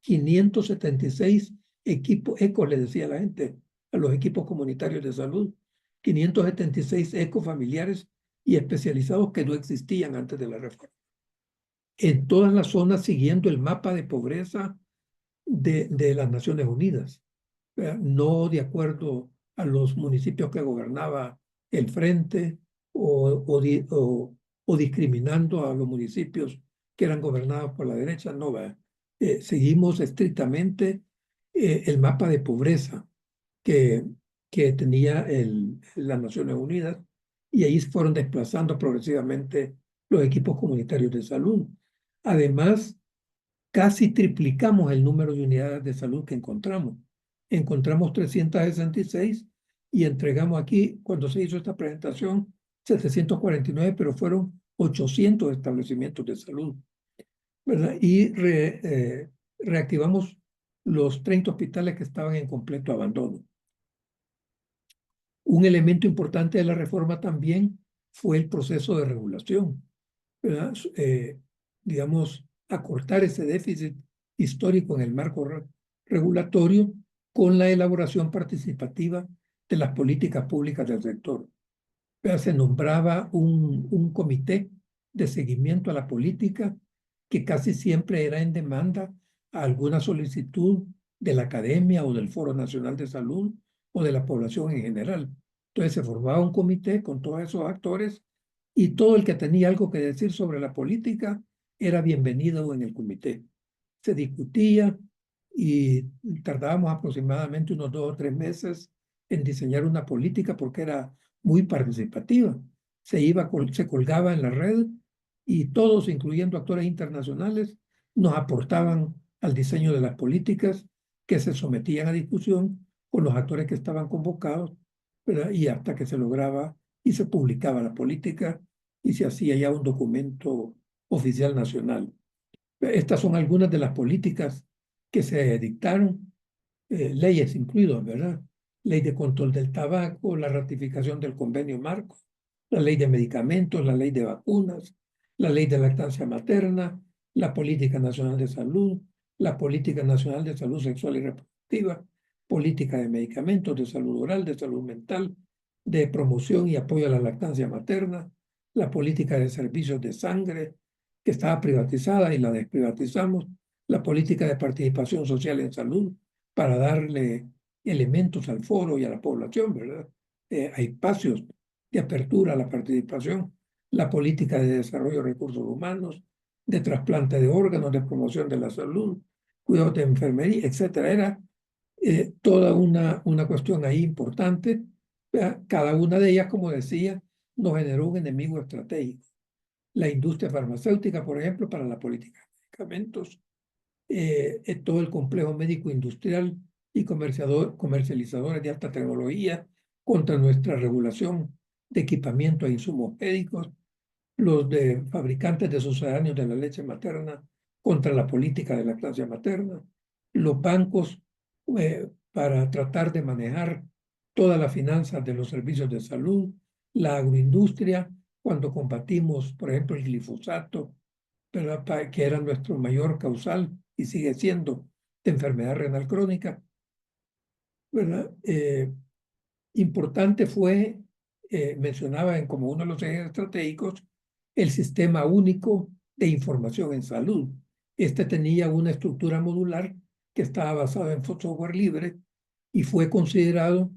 576 equipos, ECOs, le decía la gente, a los equipos comunitarios de salud, 576 ecos familiares y especializados que no existían antes de la reforma. En todas las zonas siguiendo el mapa de pobreza de las Naciones Unidas, no de acuerdo a los municipios que gobernaba el Frente o discriminando a los municipios que eran gobernados por la derecha, no, seguimos estrictamente el mapa de pobreza que tenía las Naciones Unidas, y ahí se fueron desplazando progresivamente los equipos comunitarios de salud. Además, casi triplicamos el número de unidades de salud que encontramos. Encontramos 366 y entregamos aquí, cuando se hizo esta presentación, 749, pero fueron 800 establecimientos de salud, ¿verdad? Y reactivamos los 30 hospitales que estaban en completo abandono. Un elemento importante de la reforma también fue el proceso de regulación, ¿verdad? Digamos, acortar ese déficit histórico en el marco regulatorio con la elaboración participativa de las políticas públicas del sector. ¿Verdad? Se nombraba un comité de seguimiento a la política que casi siempre era en demanda a alguna solicitud de la academia o del Foro Nacional de Salud o de la población en general. Entonces se formaba un comité con todos esos actores y todo el que tenía algo que decir sobre la política era bienvenido en el comité. Se discutía y tardábamos aproximadamente unos 2 o 3 meses en diseñar una política porque era muy participativa. Se colgaba en la red y todos, incluyendo actores internacionales, nos aportaban al diseño de las políticas que se sometían a discusión con los actores que estaban convocados, ¿verdad? Y hasta que se lograba y se publicaba la política y se hacía ya un documento oficial nacional. Estas son algunas de las políticas que se dictaron, leyes incluidas, ¿verdad? Ley de control del tabaco, la ratificación del convenio marco, la ley de medicamentos, la ley de vacunas, la ley de lactancia materna, la política nacional de salud, la política nacional de salud sexual y reproductiva, política de medicamentos, de salud oral, de salud mental, de promoción y apoyo a la lactancia materna, la política de servicios de sangre, que estaba privatizada y la desprivatizamos, la política de participación social en salud para darle elementos al foro y a la población, ¿verdad? Hay espacios de apertura a la participación, la política de desarrollo de recursos humanos, de trasplante de órganos, de promoción de la salud, cuidado de enfermería, etcétera. Era toda una cuestión ahí importante. Cada una de ellas, como decía, nos generó un enemigo estratégico. La industria farmacéutica, por ejemplo, para la política de medicamentos, todo el complejo médico industrial y comercializadores de alta tecnología contra nuestra regulación de equipamiento e insumos médicos, los de fabricantes de sucedáneos de la leche materna contra la política de lactancia materna, los bancos para tratar de manejar todas las finanzas de los servicios de salud, la agroindustria, cuando combatimos, por ejemplo, el glifosato, ¿verdad? Que era nuestro mayor causal y sigue siendo enfermedad renal crónica, ¿verdad? Importante fue, mencionaba como uno de los ejes estratégicos, el sistema único de información en salud. Este tenía una estructura modular que estaba basada en software libre y fue considerado,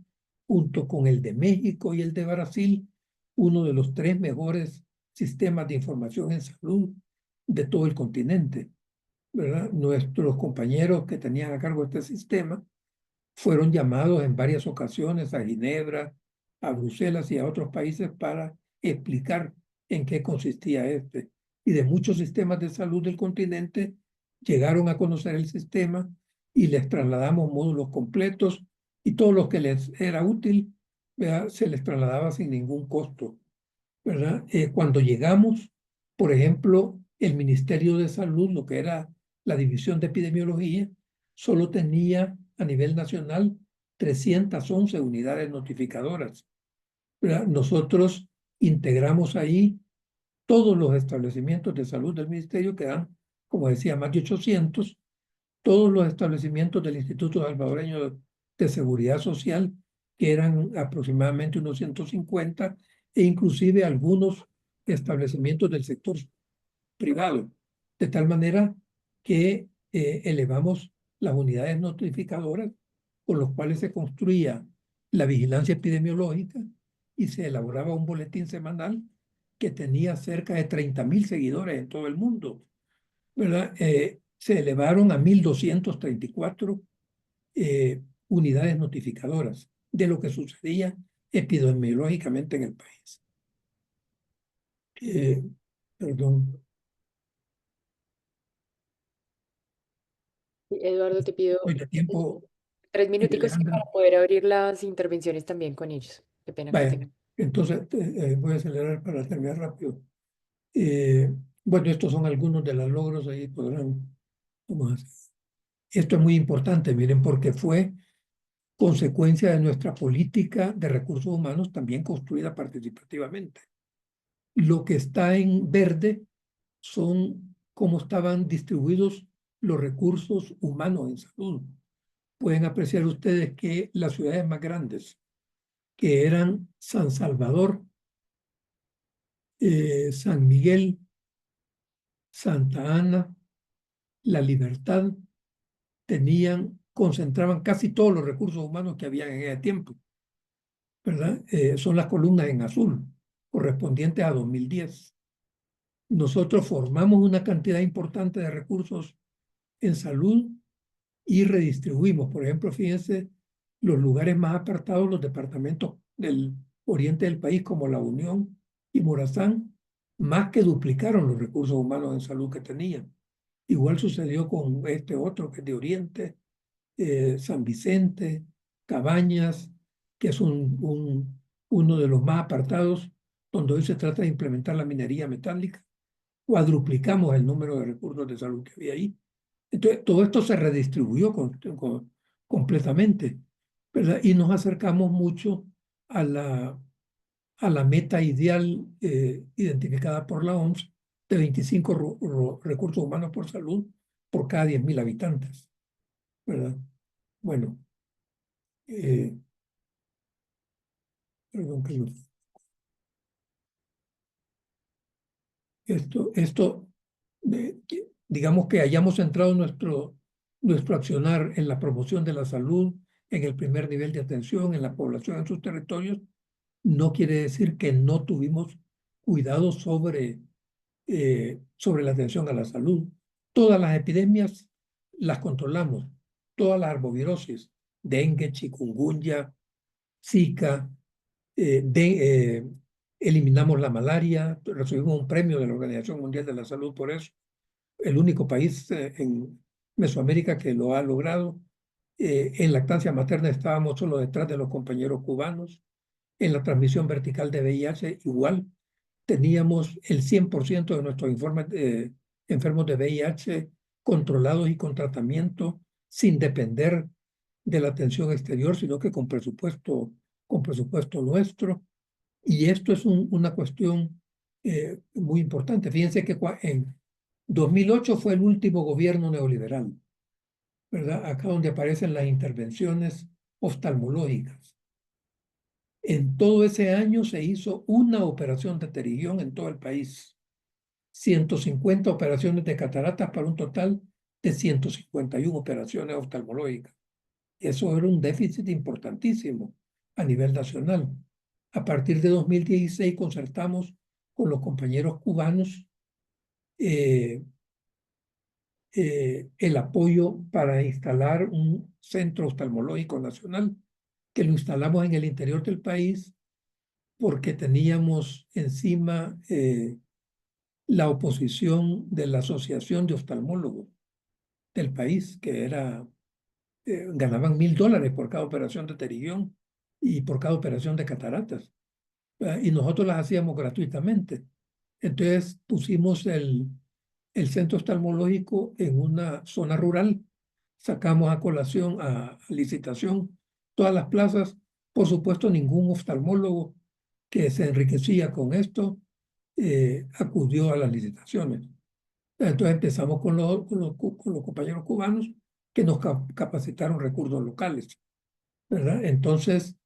junto con el de México y el de Brasil, uno de los 3 mejores sistemas de información en salud de todo el continente, ¿verdad? Nuestros compañeros que tenían a cargo este sistema fueron llamados en varias ocasiones a Ginebra, a Bruselas y a otros países para explicar en qué consistía este. Y de muchos sistemas de salud del continente llegaron a conocer el sistema y les trasladamos módulos completos y todo lo que les era útil, ¿verdad? Se les trasladaba sin ningún costo, ¿verdad? Cuando llegamos, por ejemplo, el Ministerio de Salud, lo que era la División de Epidemiología, solo tenía a nivel nacional 311 unidades notificadoras, ¿verdad? Nosotros integramos ahí todos los establecimientos de salud del ministerio, que dan, como decía, más de 800, todos los establecimientos del Instituto Salvadoreño de Seguridad Social, que eran aproximadamente unos 150, e inclusive algunos establecimientos del sector privado, de tal manera que elevamos las unidades notificadoras con los cuales se construía la vigilancia epidemiológica y se elaboraba un boletín semanal que tenía cerca de 30.000 seguidores en todo el mundo, ¿verdad? Se elevaron a 1.234 unidades notificadoras de lo que sucedía epidemiológicamente en el país. Perdón. Eduardo, te pido Hoy de tiempo, 3 minuticos sí, Alejandra. para poder abrir las intervenciones también con ellos. Qué pena Vaya, contigo. entonces voy a acelerar para terminar rápido. Bueno, estos son algunos de los logros, ahí podrán. Vamos a hacer. Esto es muy importante, miren, porque fue consecuencia de nuestra política de recursos humanos también construida participativamente. Lo que está en verde son cómo estaban distribuidos los recursos humanos en salud. Pueden apreciar ustedes que las ciudades más grandes, que eran San Salvador, San Miguel, Santa Ana, La Libertad, concentraban casi todos los recursos humanos que había en ese tiempo, ¿verdad? Son las columnas en azul, correspondientes a 2010. Nosotros formamos una cantidad importante de recursos en salud y redistribuimos. Por ejemplo, fíjense, los lugares más apartados, los departamentos del oriente del país, como La Unión y Morazán, más que duplicaron los recursos humanos en salud que tenían. Igual sucedió con este otro que es de oriente, San Vicente, Cabañas, que es uno de los más apartados, donde hoy se trata de implementar la minería metálica. Cuadruplicamos el número de recursos de salud que había ahí. Entonces, todo esto se redistribuyó completamente, ¿verdad? Y nos acercamos mucho a la meta ideal identificada por la OMS de 25 recursos humanos por salud por cada 10.000 habitantes, ¿verdad? Bueno, perdón que digamos que hayamos centrado nuestro accionar en la promoción de la salud, en el primer nivel de atención, en la población en sus territorios, no quiere decir que no tuvimos cuidado sobre la atención a la salud. Todas las epidemias las controlamos, todas las arbovirosis, dengue, chikungunya, Zika, eliminamos la malaria, recibimos un premio de la Organización Mundial de la Salud por eso. El único país en Mesoamérica que lo ha logrado. En lactancia materna estábamos solo detrás de los compañeros cubanos. En la transmisión vertical de VIH igual. Teníamos el 100% de nuestros informes enfermos de VIH controlados y con tratamiento sin depender de la atención exterior, sino que con presupuesto nuestro. Y esto es una cuestión muy importante. Fíjense que en 2008 fue el último gobierno neoliberal. ¿verdad? Acá donde aparecen las intervenciones oftalmológicas. En todo ese año se hizo una operación de pterigión en todo el país. 150 operaciones de cataratas para un total de 151 operaciones oftalmológicas. Eso era un déficit importantísimo a nivel nacional. A partir de 2016 concertamos con los compañeros cubanos el apoyo para instalar un centro oftalmológico nacional, que lo instalamos en el interior del país porque teníamos encima la oposición de la Asociación de Oftalmólogos del país, que ganaban $1.000 por cada operación de pterigión y por cada operación de cataratas. Y nosotros las hacíamos gratuitamente. Entonces pusimos el centro oftalmológico en una zona rural, sacamos a colación, a licitación, todas las plazas. Por supuesto, ningún oftalmólogo que se enriquecía con esto acudió a las licitaciones. Entonces empezamos con los compañeros cubanos que nos capacitaron recursos locales, ¿verdad? Entonces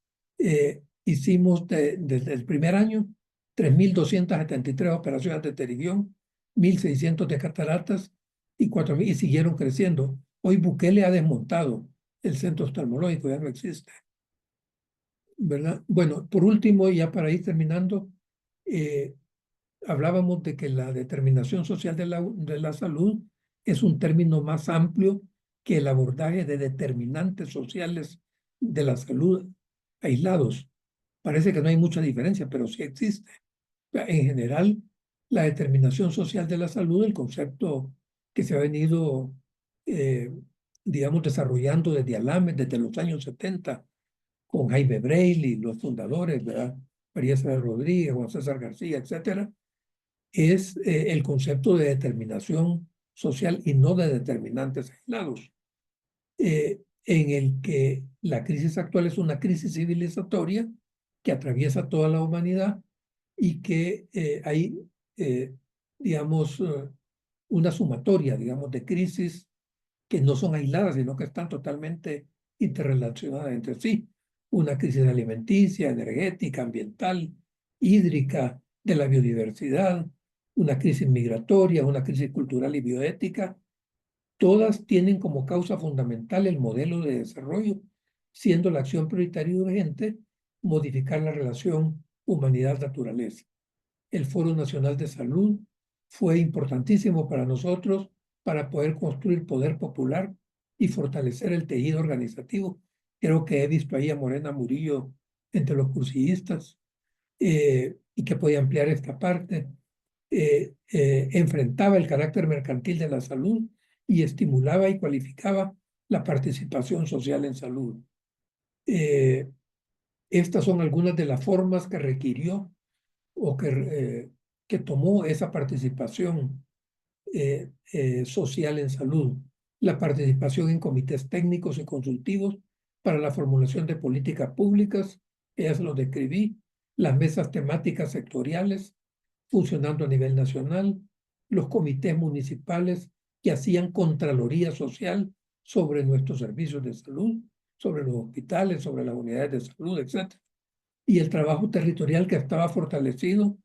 hicimos desde el primer año 3.273 operaciones de pterigión, 1.600 de cataratas y 4.000, y siguieron creciendo. Hoy Bukele ha desmontado el centro oftalmológico, ya no existe, ¿verdad? Bueno, por último, ya para ir terminando, hablábamos de que la determinación social de la salud es un término más amplio que el abordaje de determinantes sociales de la salud aislados. Parece que no hay mucha diferencia, pero sí existe. En general, la determinación social de la salud, el concepto que se ha venido, digamos, desarrollando desde Alames, desde los años 70, con Jaime Breiley, los fundadores, ¿verdad? María César Rodríguez, Juan César García, etcétera, es el concepto de determinación social y no de determinantes aislados, en el que la crisis actual es una crisis civilizatoria que atraviesa toda la humanidad y que hay, digamos, una sumatoria, digamos, de crisis que no son aisladas, sino que están totalmente interrelacionadas entre sí. Una crisis alimenticia, energética, ambiental, hídrica, de la biodiversidad, una crisis migratoria, una crisis cultural y bioética. Todas tienen como causa fundamental el modelo de desarrollo, siendo la acción prioritaria y urgente modificar la relación humanidad-naturaleza. El Foro Nacional de Salud fue importantísimo para nosotros para poder construir poder popular y fortalecer el tejido organizativo. Creo que he visto ahí a Morena Murillo entre los cursillistas y que podía ampliar esta parte. Enfrentaba el carácter mercantil de la salud y estimulaba y cualificaba la participación social en salud. Estas son algunas de las formas que requirió o que tomó esa participación social en salud. La participación en comités técnicos y consultivos para la formulación de políticas públicas, ya se lo describí, las mesas temáticas sectoriales funcionando a nivel nacional, los comités municipales que hacían contraloría social sobre nuestros servicios de salud, sobre los hospitales, sobre las unidades de salud, etc. Y el trabajo territorial que estaba fortalecido.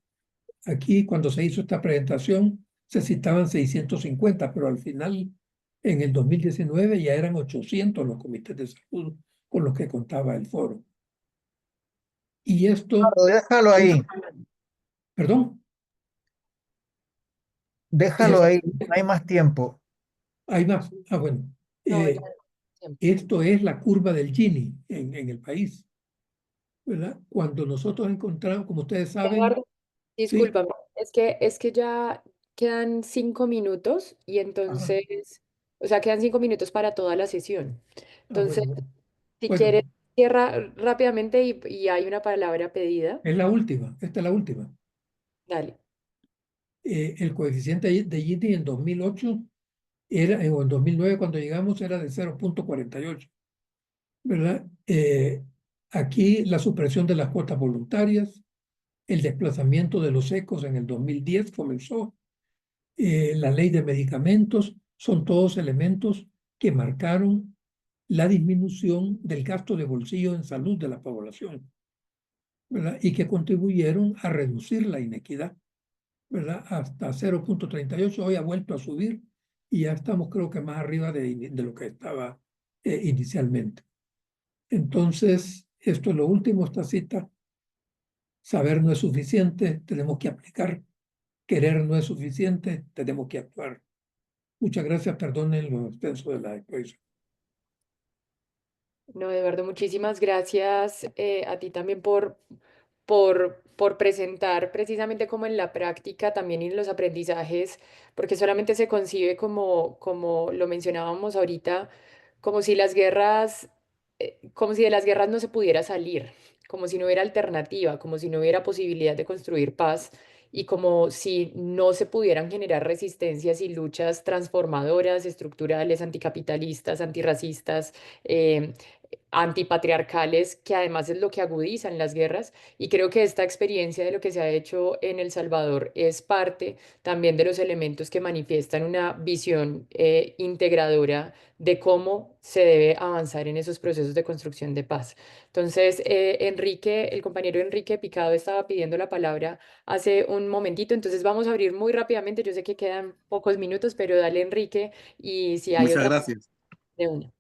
Aquí, cuando se hizo esta presentación, se citaban 650, pero al final, en el 2019, ya eran 800 los comités de salud con los que contaba el foro. Y esto, Déjalo ahí, perdón, déjalo ahí, no hay más tiempo. hay más. Ah, bueno. No, ya, siempre. Esto es la curva del Gini en el país, ¿verdad? Cuando nosotros encontramos, como ustedes saben, Eduardo, sí, discúlpame, es que ya quedan 5 minutos y ajá, entonces, o sea, quedan 5 minutos para toda la sesión. Entonces, bueno, si bueno, quieres, cierra rápidamente y hay una palabra pedida. es la última, esta es la última. Dale. El coeficiente de Gini en 2008 o en 2009 cuando llegamos era de 0.48, ¿verdad? Aquí la supresión de las cuotas voluntarias, el desplazamiento de los ecos en el 2010 comenzó, la ley de medicamentos, son todos elementos que marcaron la disminución del gasto de bolsillo en salud de la población, ¿verdad? Y que contribuyeron a reducir la inequidad, ¿verdad? Hasta 0,38, hoy ha vuelto a subir y ya estamos creo que más arriba de lo que estaba inicialmente. Entonces, esto es lo último, esta cita. Saber no es suficiente, tenemos que aplicar. Querer no es suficiente, tenemos que actuar. Muchas gracias, perdonen lo extenso de la exposición. No, Eduardo, muchísimas gracias a ti también por presentar precisamente como en la práctica también en los aprendizajes, porque solamente se concibe como lo mencionábamos ahorita, como si las guerras, como si de las guerras no se pudiera salir, como si no hubiera alternativa, como si no hubiera posibilidad de construir paz y como si no se pudieran generar resistencias y luchas transformadoras, estructurales, anticapitalistas, antirracistas. Antipatriarcales, que además es lo que agudizan las guerras. Y creo que esta experiencia de lo que se ha hecho en El Salvador es parte también de los elementos que manifiestan una visión integradora de cómo se debe avanzar en esos procesos de construcción de paz. Entonces, el compañero Enrique Picado estaba pidiendo la palabra hace un momentito, entonces vamos a abrir muy rápidamente. Yo sé que quedan pocos minutos, pero dale, Enrique, y si hay Muchas otra gracias. de una.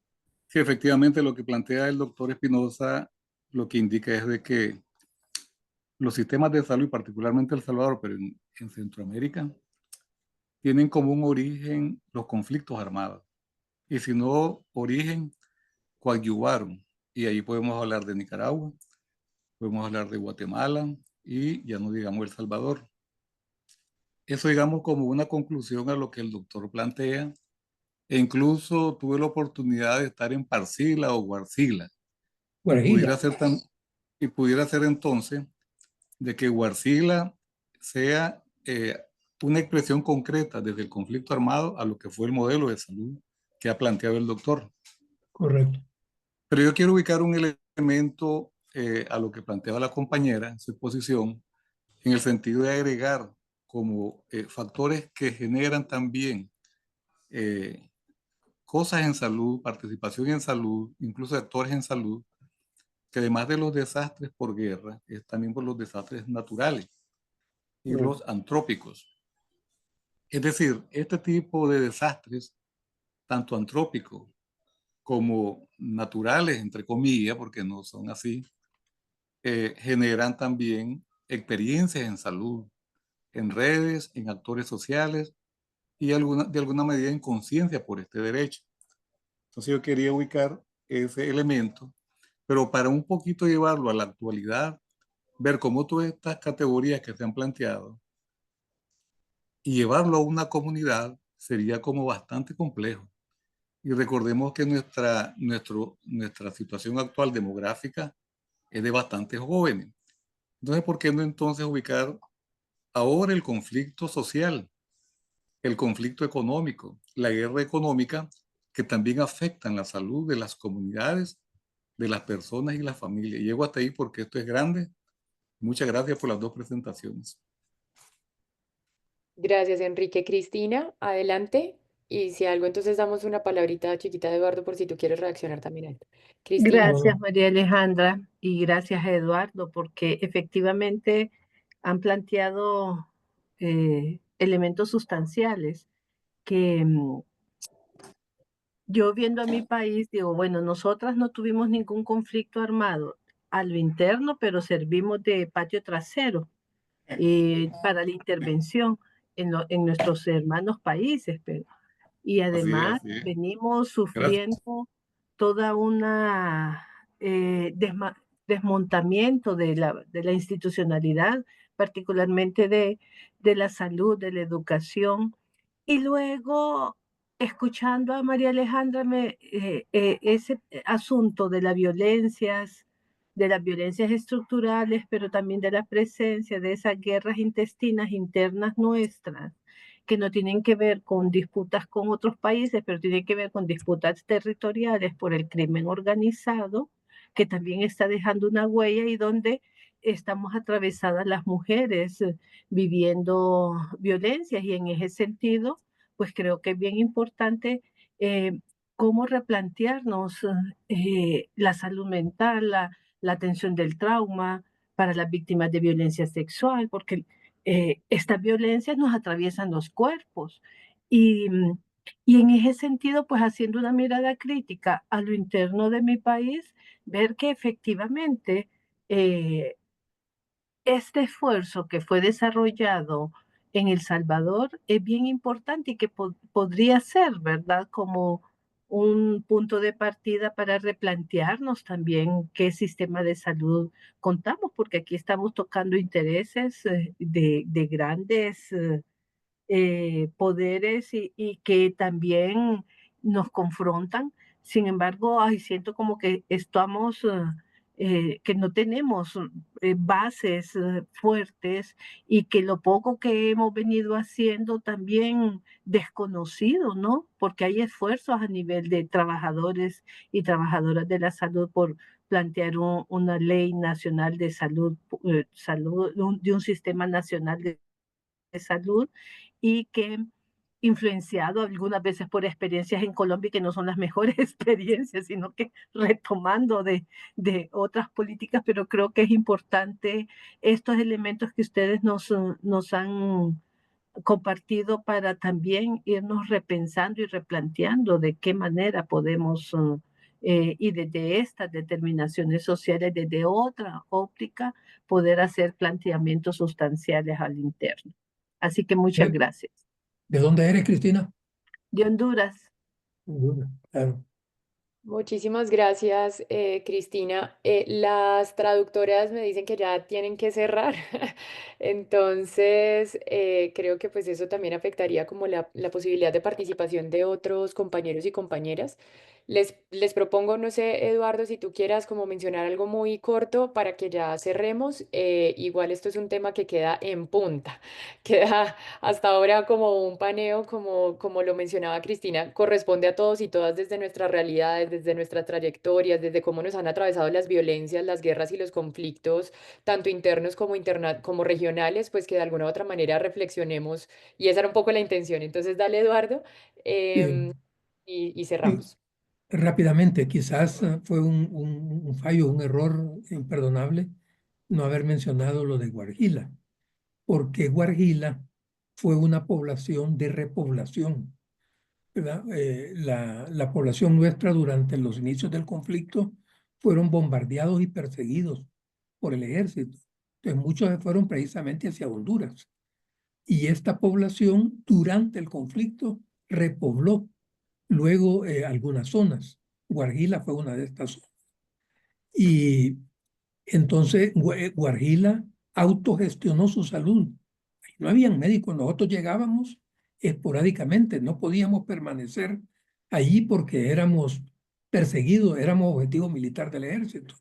Sí, efectivamente, lo que plantea el doctor Espinosa lo que indica es de que los sistemas de salud, y particularmente El Salvador, pero en Centroamérica, tienen como un origen los conflictos armados. Y si no origen, coadyuvaron. Y ahí podemos hablar de Nicaragua, podemos hablar de Guatemala y ya no digamos El Salvador. Eso digamos como una conclusión a lo que el doctor plantea. E incluso tuve la oportunidad de estar en Parcila o Guarcila. Guarajila. Y pudiera ser entonces de que Guarcila sea una expresión concreta desde el conflicto armado a lo que fue el modelo de salud que ha planteado el doctor. Correcto. Pero yo quiero ubicar un elemento a lo que planteaba la compañera en su exposición, en el sentido de agregar como factores que generan también cosas en salud, participación en salud, incluso actores en salud, que además de los desastres por guerra, es también por los desastres naturales y los antrópicos. Es decir, este tipo de desastres, tanto antrópicos como naturales, entre comillas, porque no son así, generan también experiencias en salud, en redes, en actores sociales y de alguna medida en conciencia por este derecho. Entonces yo quería ubicar ese elemento, pero para un poquito llevarlo a la actualidad, ver cómo todas estas categorías que se han planteado y llevarlo a una comunidad sería como bastante complejo. Y recordemos que nuestra situación actual demográfica es de bastantes jóvenes. Entonces, ¿por qué no entonces ubicar ahora el conflicto social, el conflicto económico, la guerra económica, que también afectan la salud de las comunidades, de las personas y las familias? Llego hasta ahí porque esto es grande. Muchas gracias por las dos presentaciones. Gracias, Enrique. Cristina, adelante. Y si algo, entonces damos una palabrita chiquita de Eduardo por si tú quieres reaccionar también a esto. Cristina. Gracias, María Alejandra, y gracias a Eduardo, porque efectivamente han planteado elementos sustanciales que yo viendo a mi país digo, bueno, nosotras no tuvimos ningún conflicto armado a lo interno, pero servimos de patio trasero para la intervención en nuestros hermanos países, pero y Así es, además así es. venimos Gracias. sufriendo toda una desmontamiento de la institucionalidad, particularmente de la salud, de la educación. Y luego, escuchando a María Alejandra, ese asunto de las violencias estructurales, pero también de la presencia de esas guerras intestinas internas nuestras, que no tienen que ver con disputas con otros países, pero tienen que ver con disputas territoriales por el crimen organizado, que también está dejando una huella y donde estamos atravesadas las mujeres viviendo violencias y en ese sentido, pues creo que es bien importante cómo replantearnos la salud mental, la atención del trauma para las víctimas de violencia sexual, porque estas violencias nos atraviesan los cuerpos. Y, y en ese sentido, pues haciendo una mirada crítica a lo interno de mi país, ver que efectivamente este esfuerzo que fue desarrollado en El Salvador es bien importante y que podría ser, ¿verdad? Como un punto de partida para replantearnos también qué sistema de salud contamos, porque aquí estamos tocando intereses de grandes poderes y que también nos confrontan. Sin embargo, ay, siento como que estamos, que no tenemos bases fuertes y que lo poco que hemos venido haciendo también desconocido, ¿no? Porque hay esfuerzos a nivel de trabajadores y trabajadoras de la salud por plantear una ley nacional de salud, de un sistema nacional de salud y que influenciado algunas veces por experiencias en Colombia que no son las mejores experiencias, sino que retomando de otras políticas, pero creo que es importante estos elementos que ustedes nos han compartido para también irnos repensando y replanteando de qué manera podemos, y desde estas determinaciones sociales, desde otra óptica, poder hacer planteamientos sustanciales al interno. Así que muchas ¿De, gracias. de dónde eres, Cristina? De Honduras. Claro. Muchísimas gracias, Cristina. Las traductoras me dicen que ya tienen que cerrar, entonces creo que pues eso también afectaría como la posibilidad de participación de otros compañeros y compañeras. Les propongo, no sé, Eduardo, si tú quieras como mencionar algo muy corto para que ya cerremos. Igual esto es un tema que queda en punta, queda hasta ahora como un paneo, como lo mencionaba Cristina, corresponde a todos y todas desde nuestras realidades, desde nuestras trayectorias, desde cómo nos han atravesado las violencias, las guerras y los conflictos, tanto internos como, como regionales, pues que de alguna u otra manera reflexionemos y esa era un poco la intención. Entonces, dale, Eduardo, Eh, em, y y cerramos. rápidamente, quizás fue un fallo, un error imperdonable no haber mencionado lo de Guarjila, porque Guarjila fue una población de repoblación, ¿verdad? La población nuestra durante los inicios del conflicto fueron bombardeados y perseguidos por el ejército. Entonces muchos se fueron precisamente hacia Honduras. Y esta población durante el conflicto repobló luego algunas zonas. Guarjila fue una de estas zonas. Y entonces Guarjila autogestionó su salud. No habían médicos, nosotros llegábamos esporádicamente, no podíamos permanecer allí porque éramos perseguidos, éramos objetivo militar del ejército.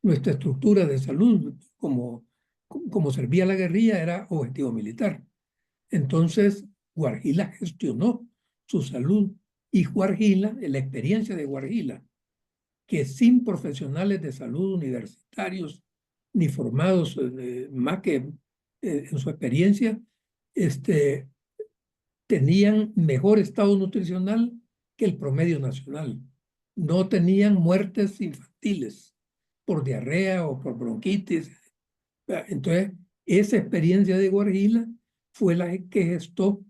Nuestra estructura de salud, como servía la guerrilla, era objetivo militar. Entonces, Guarjila gestionó su salud y Guarjila, la experiencia de Guarjila, que sin profesionales de salud universitarios ni formados más que en su experiencia, tenían mejor estado nutricional que el promedio nacional. No tenían muertes infantiles por diarrea o por bronquitis. Entonces, esa experiencia de Guarjila fue la que gestó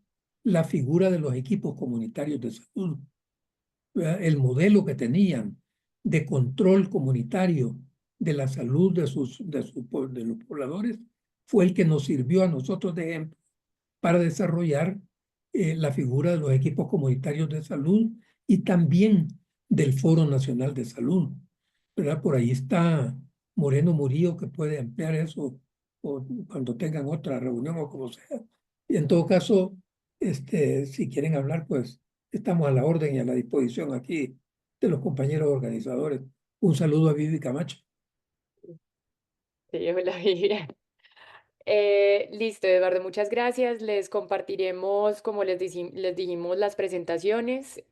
la figura de los equipos comunitarios de salud. El modelo que tenían de control comunitario de la salud de los pobladores fue el que nos sirvió a nosotros de ejemplo para desarrollar la figura de los equipos comunitarios de salud y también del Foro Nacional de Salud, ¿verdad? Por ahí está Moreno Murillo que puede ampliar eso o cuando tengan otra reunión o como sea. Y en todo caso, si quieren hablar, pues estamos a la orden y a la disposición aquí de los compañeros organizadores. Un saludo a Vivi Camacho. Sí, hola, Vivian. Listo, Eduardo, muchas gracias. Les compartiremos, como les dijimos, las presentaciones.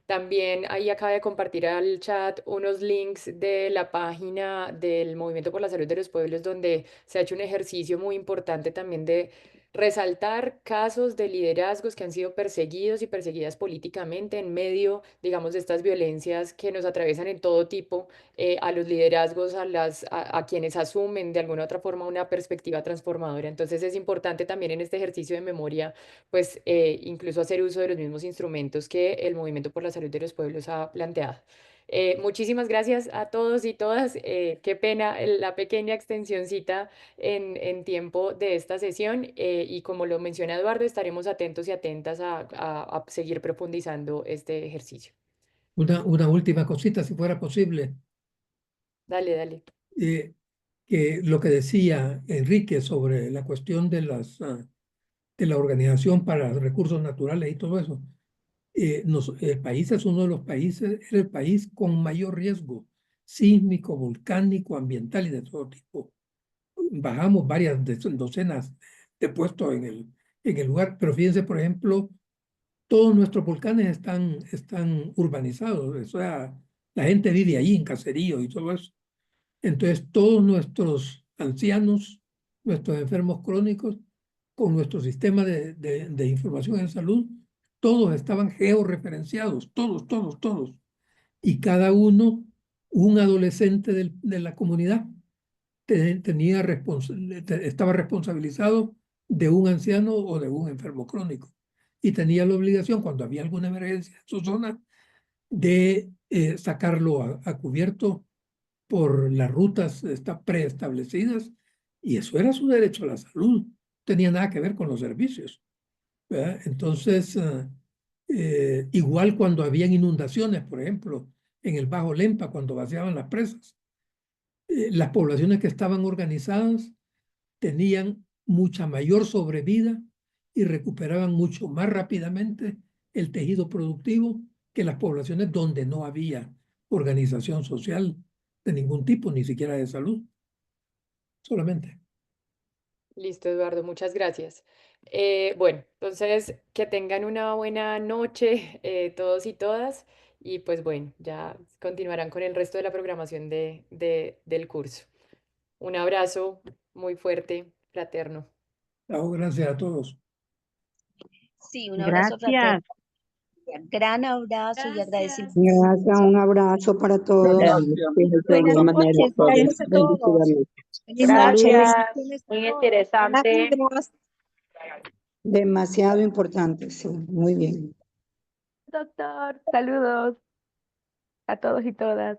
También ahí acaba de compartir al chat unos links de la página del Movimiento por la Salud de los Pueblos, donde se ha hecho un ejercicio muy importante también de resaltar casos de liderazgos que han sido perseguidos y perseguidas políticamente en medio, digamos, de estas violencias que nos atraviesan en todo tipo, a los liderazgos, a quienes asumen de alguna otra forma una perspectiva transformadora. Entonces es importante también en este ejercicio de memoria, pues incluso hacer uso de los mismos instrumentos que el Movimiento por la Salud de los Pueblos ha planteado. Muchísimas gracias a todos y todas. Qué pena la pequeña extensioncita en tiempo de esta sesión y como lo menciona Eduardo, estaremos atentos y atentas a seguir profundizando este ejercicio. Una última cosita, si fuera posible. Dale, dale. Que lo que decía Enrique sobre la cuestión de la Organización para los Recursos Naturales y todo eso. El país es uno de los países, es el país con mayor riesgo sísmico, volcánico, ambiental y de todo tipo. Bajamos varias docenas de puestos en el lugar, pero fíjense, por ejemplo, todos nuestros volcanes están urbanizados, o sea, la gente vive ahí en caseríos y todo eso. Entonces, todos nuestros ancianos, nuestros enfermos crónicos, con nuestro sistema de información en salud, todos estaban georreferenciados, todos. Y cada uno, un adolescente de la comunidad, estaba responsabilizado de un anciano o de un enfermo crónico. Y tenía la obligación, cuando había alguna emergencia en su zona, de sacarlo a cubierto por las rutas preestablecidas, y eso era su derecho a la salud, no tenía nada que ver con los servicios, ¿verdad? Entonces, igual cuando habían inundaciones, por ejemplo, en el Bajo Lempa, cuando vaciaban las presas, las poblaciones que estaban organizadas tenían mucha mayor sobrevida y recuperaban mucho más rápidamente el tejido productivo que las poblaciones donde no había organización social de ningún tipo, ni siquiera de salud, solamente. Listo, Eduardo, muchas gracias. Bueno, entonces que tengan una buena noche todos y todas y pues bueno, ya continuarán con el resto de la programación del curso. Un abrazo muy fuerte, fraterno. Gracias a todos. Sí, un abrazo fraterno. Gracias. Gran abrazo y agradecimiento. Gracias, un abrazo para todos. Buenas noches, gracias a todos. Buenas noches, bendiciones a Muy todos. interesante. Gracias. Demasiado importante, sí, muy bien. Doctor, saludos a todos y todas.